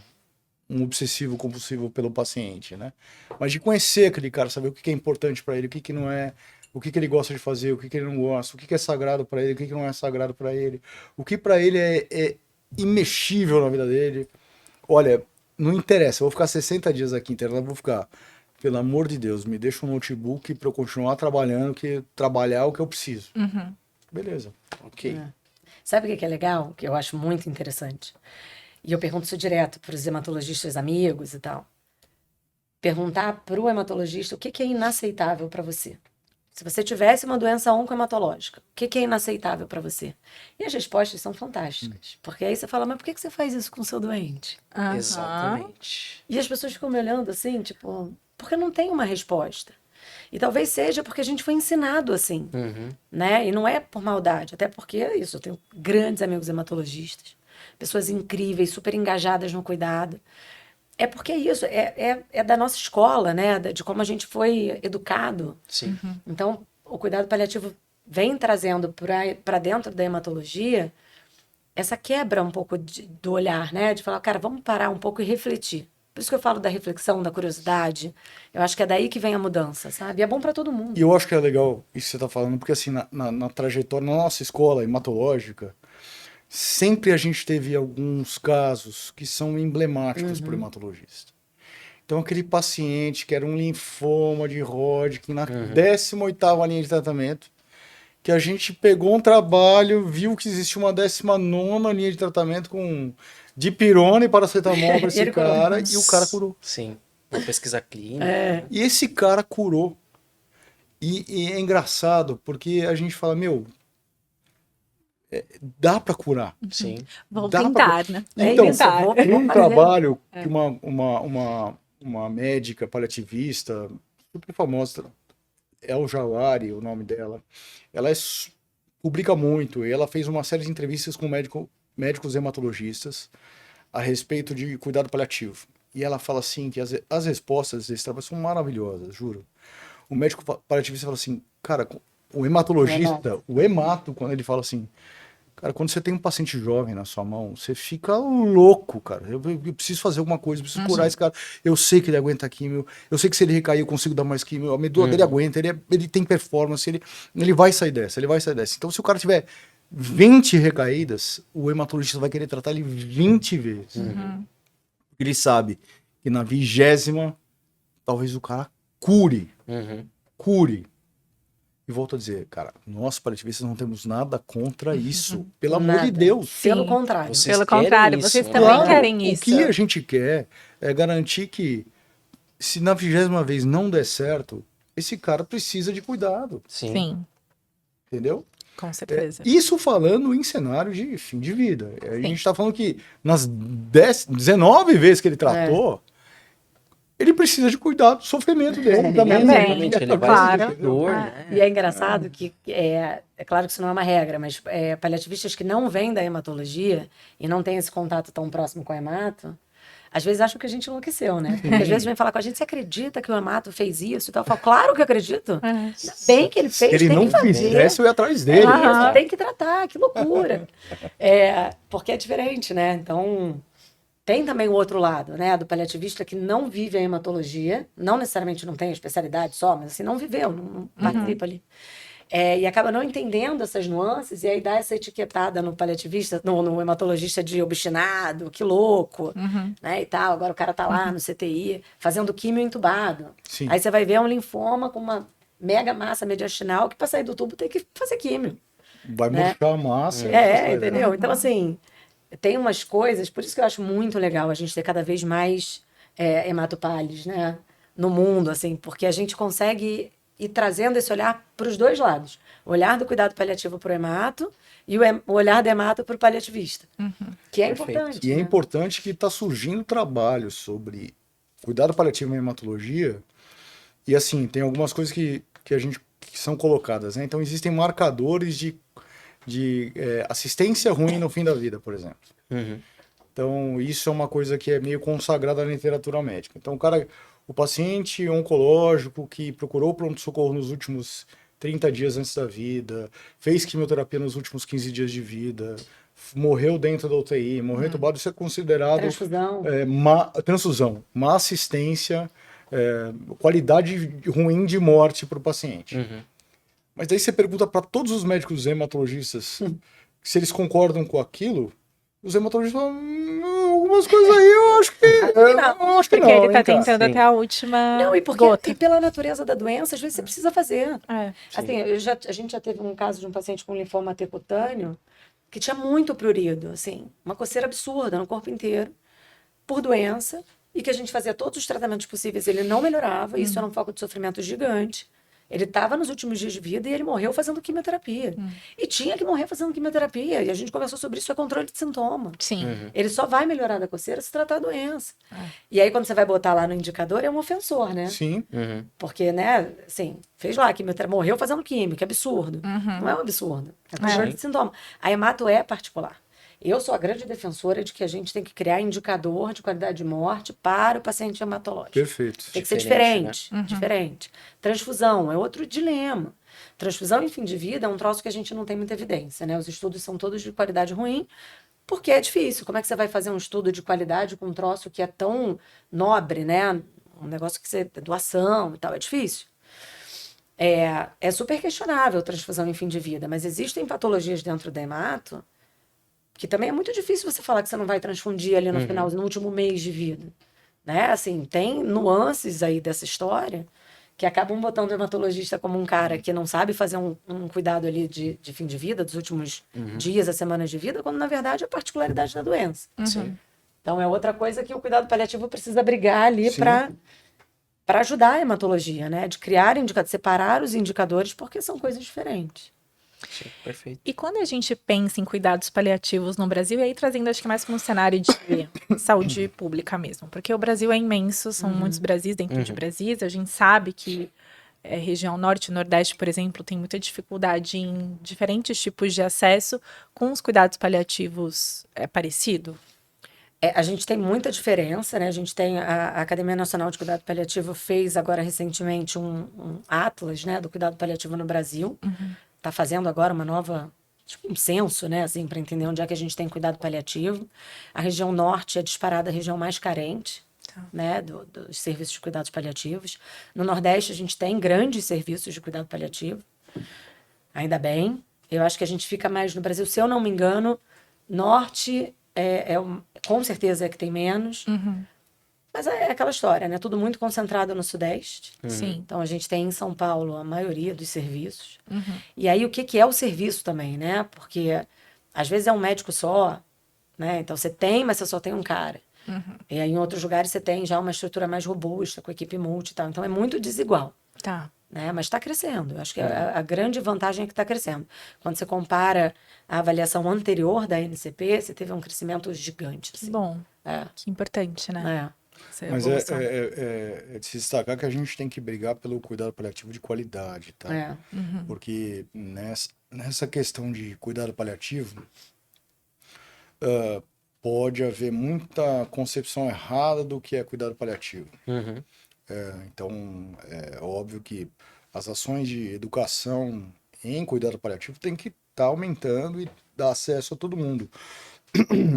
[SPEAKER 4] obsessivo compulsivo pelo paciente, né? Mas de conhecer aquele cara, saber o que é importante para ele, o que não é, o que ele gosta de fazer, o que ele não gosta, o que é sagrado para ele, o que não é sagrado para ele, o que para ele é imexível na vida dele. Olha, não interessa, eu vou ficar 60 dias aqui internado, eu vou ficar, pelo amor de Deus, me deixa um notebook para eu continuar trabalhando, que trabalhar é o que eu preciso. Beleza, ok.
[SPEAKER 3] Sabe o que é legal? Que eu acho muito interessante. E eu pergunto isso direto para os hematologistas amigos e tal. Perguntar para o hematologista o que é inaceitável para você. Se você tivesse uma doença oncohematológica, o que é inaceitável para você? E as respostas são fantásticas. Porque aí você fala, mas por que você faz isso com o seu doente?
[SPEAKER 2] Exatamente.
[SPEAKER 3] E as pessoas ficam me olhando assim, tipo, porque não tem uma resposta. E talvez seja porque a gente foi ensinado assim, né? E não é por maldade, até porque é isso, eu tenho grandes amigos hematologistas, pessoas incríveis, super engajadas no cuidado. É porque é isso, é da nossa escola, né? De como a gente foi educado.
[SPEAKER 2] Sim.
[SPEAKER 3] Então, o cuidado paliativo vem trazendo para dentro da hematologia essa quebra um pouco do olhar, né? De falar, cara, vamos parar um pouco e refletir. Por isso que eu falo da reflexão, da curiosidade. Eu acho que é daí que vem a mudança, sabe? E é bom para todo mundo.
[SPEAKER 4] E eu acho que é legal isso que você está falando, porque assim, na trajetória, na nossa escola hematológica, sempre a gente teve alguns casos que são emblemáticos para o hematologista. Então, aquele paciente que era um linfoma de Hodgkin na 18ª linha de tratamento, que a gente pegou um trabalho, viu que existia uma 19ª linha de tratamento com dipirona e paracetamol para esse
[SPEAKER 3] Ele curou.
[SPEAKER 4] cara, e o cara curou.
[SPEAKER 2] Sim. Uma pesquisa clínica.
[SPEAKER 4] E esse cara curou. E é engraçado, porque a gente fala, meu, dá para curar.
[SPEAKER 2] Sim.
[SPEAKER 1] Vou
[SPEAKER 4] Dá
[SPEAKER 1] tentar, né?
[SPEAKER 4] Então,
[SPEAKER 1] tentar.
[SPEAKER 4] um trabalho que uma médica paliativista super famosa, El Jawari, o nome dela, ela publica muito, e ela fez uma série de entrevistas com médicos hematologistas a respeito de cuidado paliativo. E ela fala assim que as respostas desse trabalho são maravilhosas, juro. O médico paliativista fala assim, cara, o hematologista, o hemato, quando ele fala assim, cara, quando você tem um paciente jovem na sua mão, você fica louco, cara. Eu preciso fazer alguma coisa, eu preciso curar esse cara. Eu sei que ele aguenta químio, eu sei que se ele recair eu consigo dar mais químio, a medula dele aguenta, ele tem performance, ele vai sair dessa, ele vai sair dessa. Então, se o cara tiver 20 recaídas, o hematologista vai querer tratar ele 20 vezes. Porque ele sabe que na 20ª, talvez o cara cure. Cure. E volto a dizer, cara, nós paliativistas não temos nada contra isso. Pelo amor de
[SPEAKER 3] Nada.
[SPEAKER 4] Deus.
[SPEAKER 3] Pelo
[SPEAKER 1] Sim.
[SPEAKER 3] contrário.
[SPEAKER 2] Vocês
[SPEAKER 1] Pelo
[SPEAKER 2] querem
[SPEAKER 1] contrário,
[SPEAKER 2] isso,
[SPEAKER 1] vocês
[SPEAKER 2] né?
[SPEAKER 1] também
[SPEAKER 4] Claro,
[SPEAKER 1] querem isso.
[SPEAKER 4] O que a gente quer é garantir que, se na 20ª vez não der certo, esse cara precisa de cuidado,
[SPEAKER 2] Sim.
[SPEAKER 1] Sim,
[SPEAKER 4] entendeu?
[SPEAKER 1] com certeza.
[SPEAKER 4] Isso falando em cenário de fim de vida. A
[SPEAKER 1] Sim.
[SPEAKER 4] gente está falando que nas 19 vezes que ele tratou, ele precisa de cuidado do sofrimento dele também.
[SPEAKER 2] Exatamente, ele vai
[SPEAKER 1] claro.
[SPEAKER 2] sentir dor, né?
[SPEAKER 3] E é engraçado que, é claro que isso não é uma regra, mas paliativistas que não vêm da hematologia e não têm esse contato tão próximo com o hemato, às vezes acham que a gente enlouqueceu, né? Porque às vezes vem falar com a gente, você acredita que o hemato fez isso e tal? Eu falo, claro que eu acredito. Ainda bem que ele fez,
[SPEAKER 4] Se ele
[SPEAKER 3] tem
[SPEAKER 4] não
[SPEAKER 3] que fazer.
[SPEAKER 4] fizesse, eu ia atrás dele.
[SPEAKER 3] Isso, tem que tratar, que loucura. Porque é diferente, né? Então, tem também o outro lado, né? Do paliativista que não vive a hematologia, não necessariamente não tem a especialidade só, mas assim, não viveu, não participa ali. E acaba não entendendo essas nuances, e aí dá essa etiquetada no paliativista, no hematologista de obstinado, que louco, né? E tal. Agora o cara tá lá no CTI, fazendo químio entubado.
[SPEAKER 4] Sim.
[SPEAKER 3] Aí você vai ver um linfoma com uma mega massa mediastinal que para sair do tubo tem que fazer químio.
[SPEAKER 4] Vai murchar a massa.
[SPEAKER 3] Entendeu? Então, assim, tem umas coisas, por isso que eu acho muito legal a gente ter cada vez mais hematopalis, né, no mundo, assim, porque a gente consegue ir trazendo esse olhar para os dois lados. O olhar do cuidado paliativo para o hemato e o olhar do hemato para o paliativista. Que é
[SPEAKER 2] Perfeito.
[SPEAKER 3] importante.
[SPEAKER 4] E é
[SPEAKER 3] né?
[SPEAKER 4] importante que está surgindo trabalho sobre cuidado paliativo em hematologia. E assim, tem algumas coisas que são colocadas, né? Então existem marcadores de assistência ruim no fim da vida, por exemplo. Então, isso é uma coisa que é meio consagrada na literatura médica. Então, o paciente oncológico que procurou pronto-socorro nos últimos 30 dias antes da vida, fez quimioterapia nos últimos 15 dias de vida, morreu dentro da UTI, morreu entubado, isso é considerado
[SPEAKER 3] Transfusão.
[SPEAKER 4] transfusão, má assistência, qualidade ruim de morte para o paciente. Mas daí você pergunta para todos os médicos hematologistas se eles concordam com aquilo, os hematologistas falam, algumas coisas aí eu acho que eu acho que
[SPEAKER 1] Porque
[SPEAKER 4] não,
[SPEAKER 1] ele tá
[SPEAKER 4] hein, cara?"
[SPEAKER 1] tentando
[SPEAKER 2] Sim.
[SPEAKER 1] até a última
[SPEAKER 3] Não, e
[SPEAKER 1] gota.
[SPEAKER 3] pela natureza da doença, às vezes você precisa fazer.
[SPEAKER 1] Sim.
[SPEAKER 3] Assim, a gente já teve um caso de um paciente com linfoma T cutâneo que tinha muito prurido, assim, uma coceira absurda no corpo inteiro, por doença, e que a gente fazia todos os tratamentos possíveis, ele não melhorava, isso era um foco de sofrimento gigante. Ele estava nos últimos dias de vida e ele morreu fazendo quimioterapia. E tinha que morrer fazendo quimioterapia, e a gente conversou sobre isso, é controle de sintoma.
[SPEAKER 1] Sim.
[SPEAKER 3] Ele só vai melhorar da coceira se tratar a doença. E aí, quando você vai botar lá no indicador, é um ofensor, né?
[SPEAKER 4] Sim,
[SPEAKER 3] Porque, né, assim, fez lá quimioterapia, morreu fazendo química, que absurdo. Não é um absurdo, é controle de sintoma. A hemato é particular. Eu sou a grande defensora de que a gente tem que criar indicador de qualidade de morte para o paciente hematológico.
[SPEAKER 4] perfeito.
[SPEAKER 3] Tem que ser
[SPEAKER 2] Diferente,
[SPEAKER 3] diferente. Transfusão é outro dilema. Transfusão em fim de vida é um troço que a gente não tem muita evidência, né? Os estudos são todos de qualidade ruim, porque é difícil. Como é que você vai fazer um estudo de qualidade com um troço que é tão nobre, né? Um negócio que você doação e tal, é difícil. É super questionável a transfusão em fim de vida, mas existem patologias dentro do hemato que também é muito difícil você falar que você não vai transfundir ali no final, no último mês de vida, né? Assim, tem nuances aí dessa história que acabam botando o hematologista como um cara que não sabe fazer um cuidado ali de fim de vida, dos últimos dias, as semanas de vida, quando na verdade é a particularidade da doença.
[SPEAKER 2] Sim.
[SPEAKER 3] Então é outra coisa que o cuidado paliativo precisa brigar ali
[SPEAKER 4] Sim.
[SPEAKER 3] para ajudar a hematologia, né? De criar indicadores, separar os indicadores, porque são coisas diferentes.
[SPEAKER 2] Sim, perfeito.
[SPEAKER 1] E quando a gente pensa em cuidados paliativos no Brasil, e aí trazendo acho que mais para um cenário de saúde pública mesmo, porque o Brasil é imenso, são muitos Brasis dentro de Brasis, a gente sabe que região norte e nordeste, por exemplo, tem muita dificuldade em diferentes tipos de acesso, com os cuidados paliativos é parecido?
[SPEAKER 3] A gente tem muita diferença, né? A gente tem a Academia Nacional de Cuidado Paliativo fez agora recentemente um atlas, né, do cuidado paliativo no Brasil. Está fazendo agora uma nova, tipo, um censo, né, assim, para entender onde é que a gente tem cuidado paliativo. A região norte é disparada a região mais carente, né, dos serviços de cuidados paliativos. No Nordeste a gente tem grandes serviços de cuidado paliativo. Ainda bem. Eu acho que a gente fica mais no Brasil, se eu não me engano, norte com certeza é que tem menos. Mas é aquela história, né? Tudo muito concentrado no Sudeste.
[SPEAKER 1] Sim.
[SPEAKER 3] Então, a gente tem em São Paulo a maioria dos serviços. E aí, o que é o serviço também, né? Porque, às vezes, é um médico só, né? Então, você tem, mas você só tem um cara. E aí, em outros lugares, você tem já uma estrutura mais robusta, com equipe multi e tal. Então, é muito desigual,
[SPEAKER 1] Tá.
[SPEAKER 3] né? Mas está crescendo. Eu acho que a grande vantagem é que está crescendo. Quando você compara a avaliação anterior da NCP, você teve um crescimento gigante,
[SPEAKER 1] Que
[SPEAKER 3] assim.
[SPEAKER 1] bom.
[SPEAKER 3] É.
[SPEAKER 1] Que importante, né? Essa
[SPEAKER 4] Mas
[SPEAKER 1] evolução.
[SPEAKER 4] é de se destacar que a gente tem que brigar pelo cuidado paliativo de qualidade, tá?
[SPEAKER 3] É.
[SPEAKER 4] Porque nessa questão de cuidado paliativo, pode haver muita concepção errada do que é cuidado paliativo. Então, é óbvio que as ações de educação em cuidado paliativo tem que estar aumentando e dar acesso a todo mundo.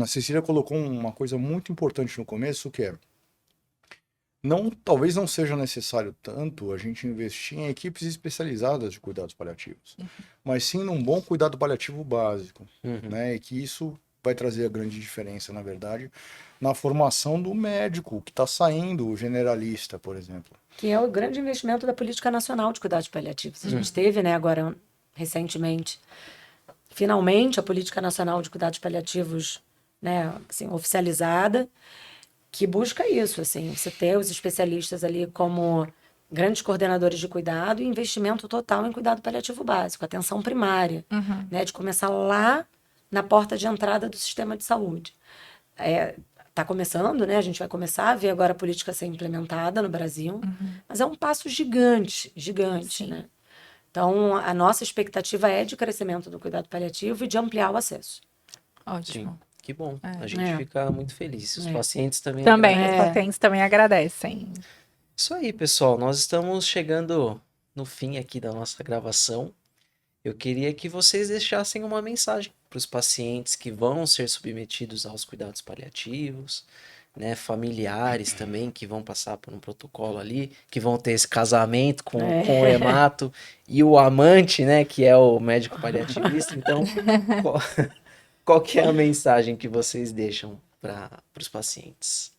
[SPEAKER 4] A Cecília colocou uma coisa muito importante no começo, que é talvez não seja necessário tanto a gente investir em equipes especializadas de cuidados paliativos, mas sim num bom cuidado paliativo básico, né? E que isso vai trazer a grande diferença, na verdade, na formação do médico que está saindo, o generalista, por exemplo.
[SPEAKER 3] Que é o grande investimento da Política Nacional de Cuidados Paliativos. A gente teve, né, agora, recentemente, finalmente, a Política Nacional de Cuidados Paliativos, né, assim, oficializada, que busca isso, assim, você ter os especialistas ali como grandes coordenadores de cuidado e investimento total em cuidado paliativo básico, atenção primária, né, de começar lá na porta de entrada do sistema de saúde. Está começando, né? A gente vai começar a ver agora a política ser implementada no Brasil, mas é um passo gigante, gigante, né? Então, a nossa expectativa é de crescimento do cuidado paliativo e de ampliar o acesso.
[SPEAKER 1] Ótimo.
[SPEAKER 2] Sim, que bom. A gente fica muito feliz. Os pacientes também
[SPEAKER 1] Também,
[SPEAKER 2] agradecem.
[SPEAKER 1] os pacientes também agradecem.
[SPEAKER 2] Isso aí, pessoal. Nós estamos chegando no fim aqui da nossa gravação. Eu queria que vocês deixassem uma mensagem para os pacientes que vão ser submetidos aos cuidados paliativos, né? Familiares também que vão passar por um protocolo ali, que vão ter esse casamento com o hemato e o amante, né? Que é o médico paliativista. Então, qual que é a mensagem que vocês deixam para os pacientes?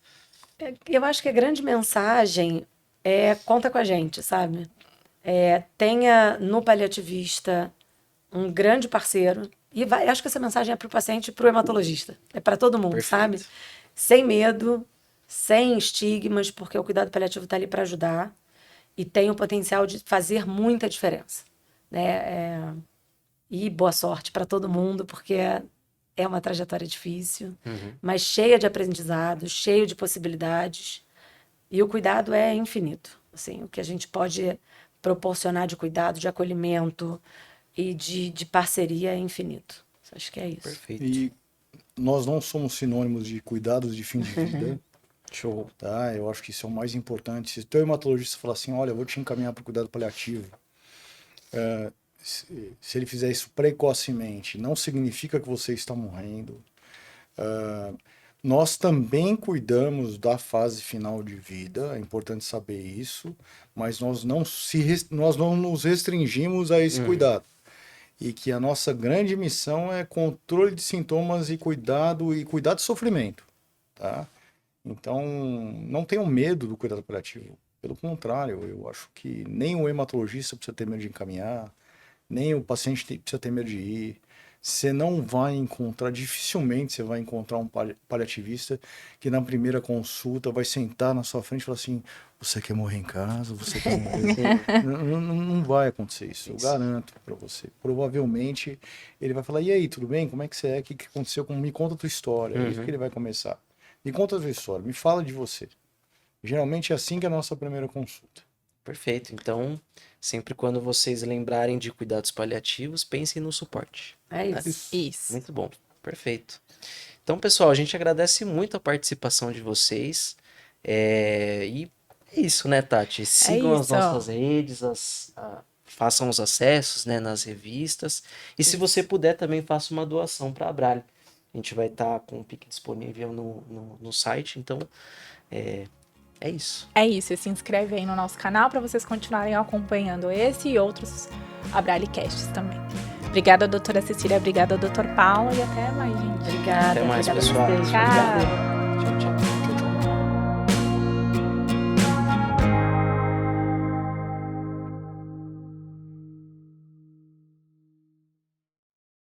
[SPEAKER 3] Eu acho que a grande mensagem conta com a gente, sabe? Tenha no paliativista um grande parceiro e acho que essa mensagem é para o paciente e para o hematologista. É para todo mundo,
[SPEAKER 2] Perfeito.
[SPEAKER 3] sabe? Sem medo, sem estigmas, porque o cuidado paliativo está ali para ajudar e tem o potencial de fazer muita diferença, né? E boa sorte para todo mundo, porque é uma trajetória difícil, mas cheia de aprendizados, cheio de possibilidades. E o cuidado é infinito. Assim, o que a gente pode proporcionar de cuidado, de acolhimento e de parceria é infinito. Acho que é isso.
[SPEAKER 2] Perfeito.
[SPEAKER 4] E nós não somos sinônimos de cuidados de fim de vida.
[SPEAKER 2] Show.
[SPEAKER 4] Tá? Eu acho que isso é o mais importante. Se o teu hematologista falar assim, olha, eu vou te encaminhar para o cuidado paliativo, se ele fizer isso precocemente, não significa que você está morrendo. Nós também cuidamos da fase final de vida, é importante saber isso, mas nós não nos restringimos a esse cuidado. e que a nossa grande missão é controle de sintomas e cuidado do sofrimento, tá? Então, não tenham medo do cuidado paliativo. Pelo contrário, eu acho que nem o hematologista precisa ter medo de encaminhar, nem o paciente precisa ter medo de ir. Você não vai encontrar, dificilmente você vai encontrar um paliativista que na primeira consulta vai sentar na sua frente e falar assim, você quer morrer em casa? Você quer morrer? Não vai acontecer isso, eu garanto para você. Provavelmente ele vai falar, e aí, tudo bem? Como é que você é? O que aconteceu? Me conta a tua história. É isso que ele vai começar. Me conta a tua história, me fala de você. Geralmente é assim que é a nossa primeira consulta.
[SPEAKER 2] Perfeito. Então, sempre quando vocês lembrarem de cuidados paliativos, pensem no suporte.
[SPEAKER 3] É isso.
[SPEAKER 1] Isso.
[SPEAKER 2] Muito bom. Perfeito. Então, pessoal, a gente agradece muito a participação de vocês. E é isso, né, Tati? Sigam as
[SPEAKER 1] isso.
[SPEAKER 2] nossas redes, façam os acessos, né, nas revistas. E se você puder, também faça uma doação para a Abrale. A gente vai estar com o Pix disponível no site. Então, é isso.
[SPEAKER 1] É isso, e se inscreve aí no nosso canal para vocês continuarem acompanhando esse e outros Abralecasts também. Obrigada, doutora Cecília, obrigada, doutor Paulo, e até mais, gente.
[SPEAKER 3] Obrigada.
[SPEAKER 2] Até mais,
[SPEAKER 3] obrigada a
[SPEAKER 2] pessoal.
[SPEAKER 3] vocês.
[SPEAKER 1] Tchau.
[SPEAKER 3] Obrigada.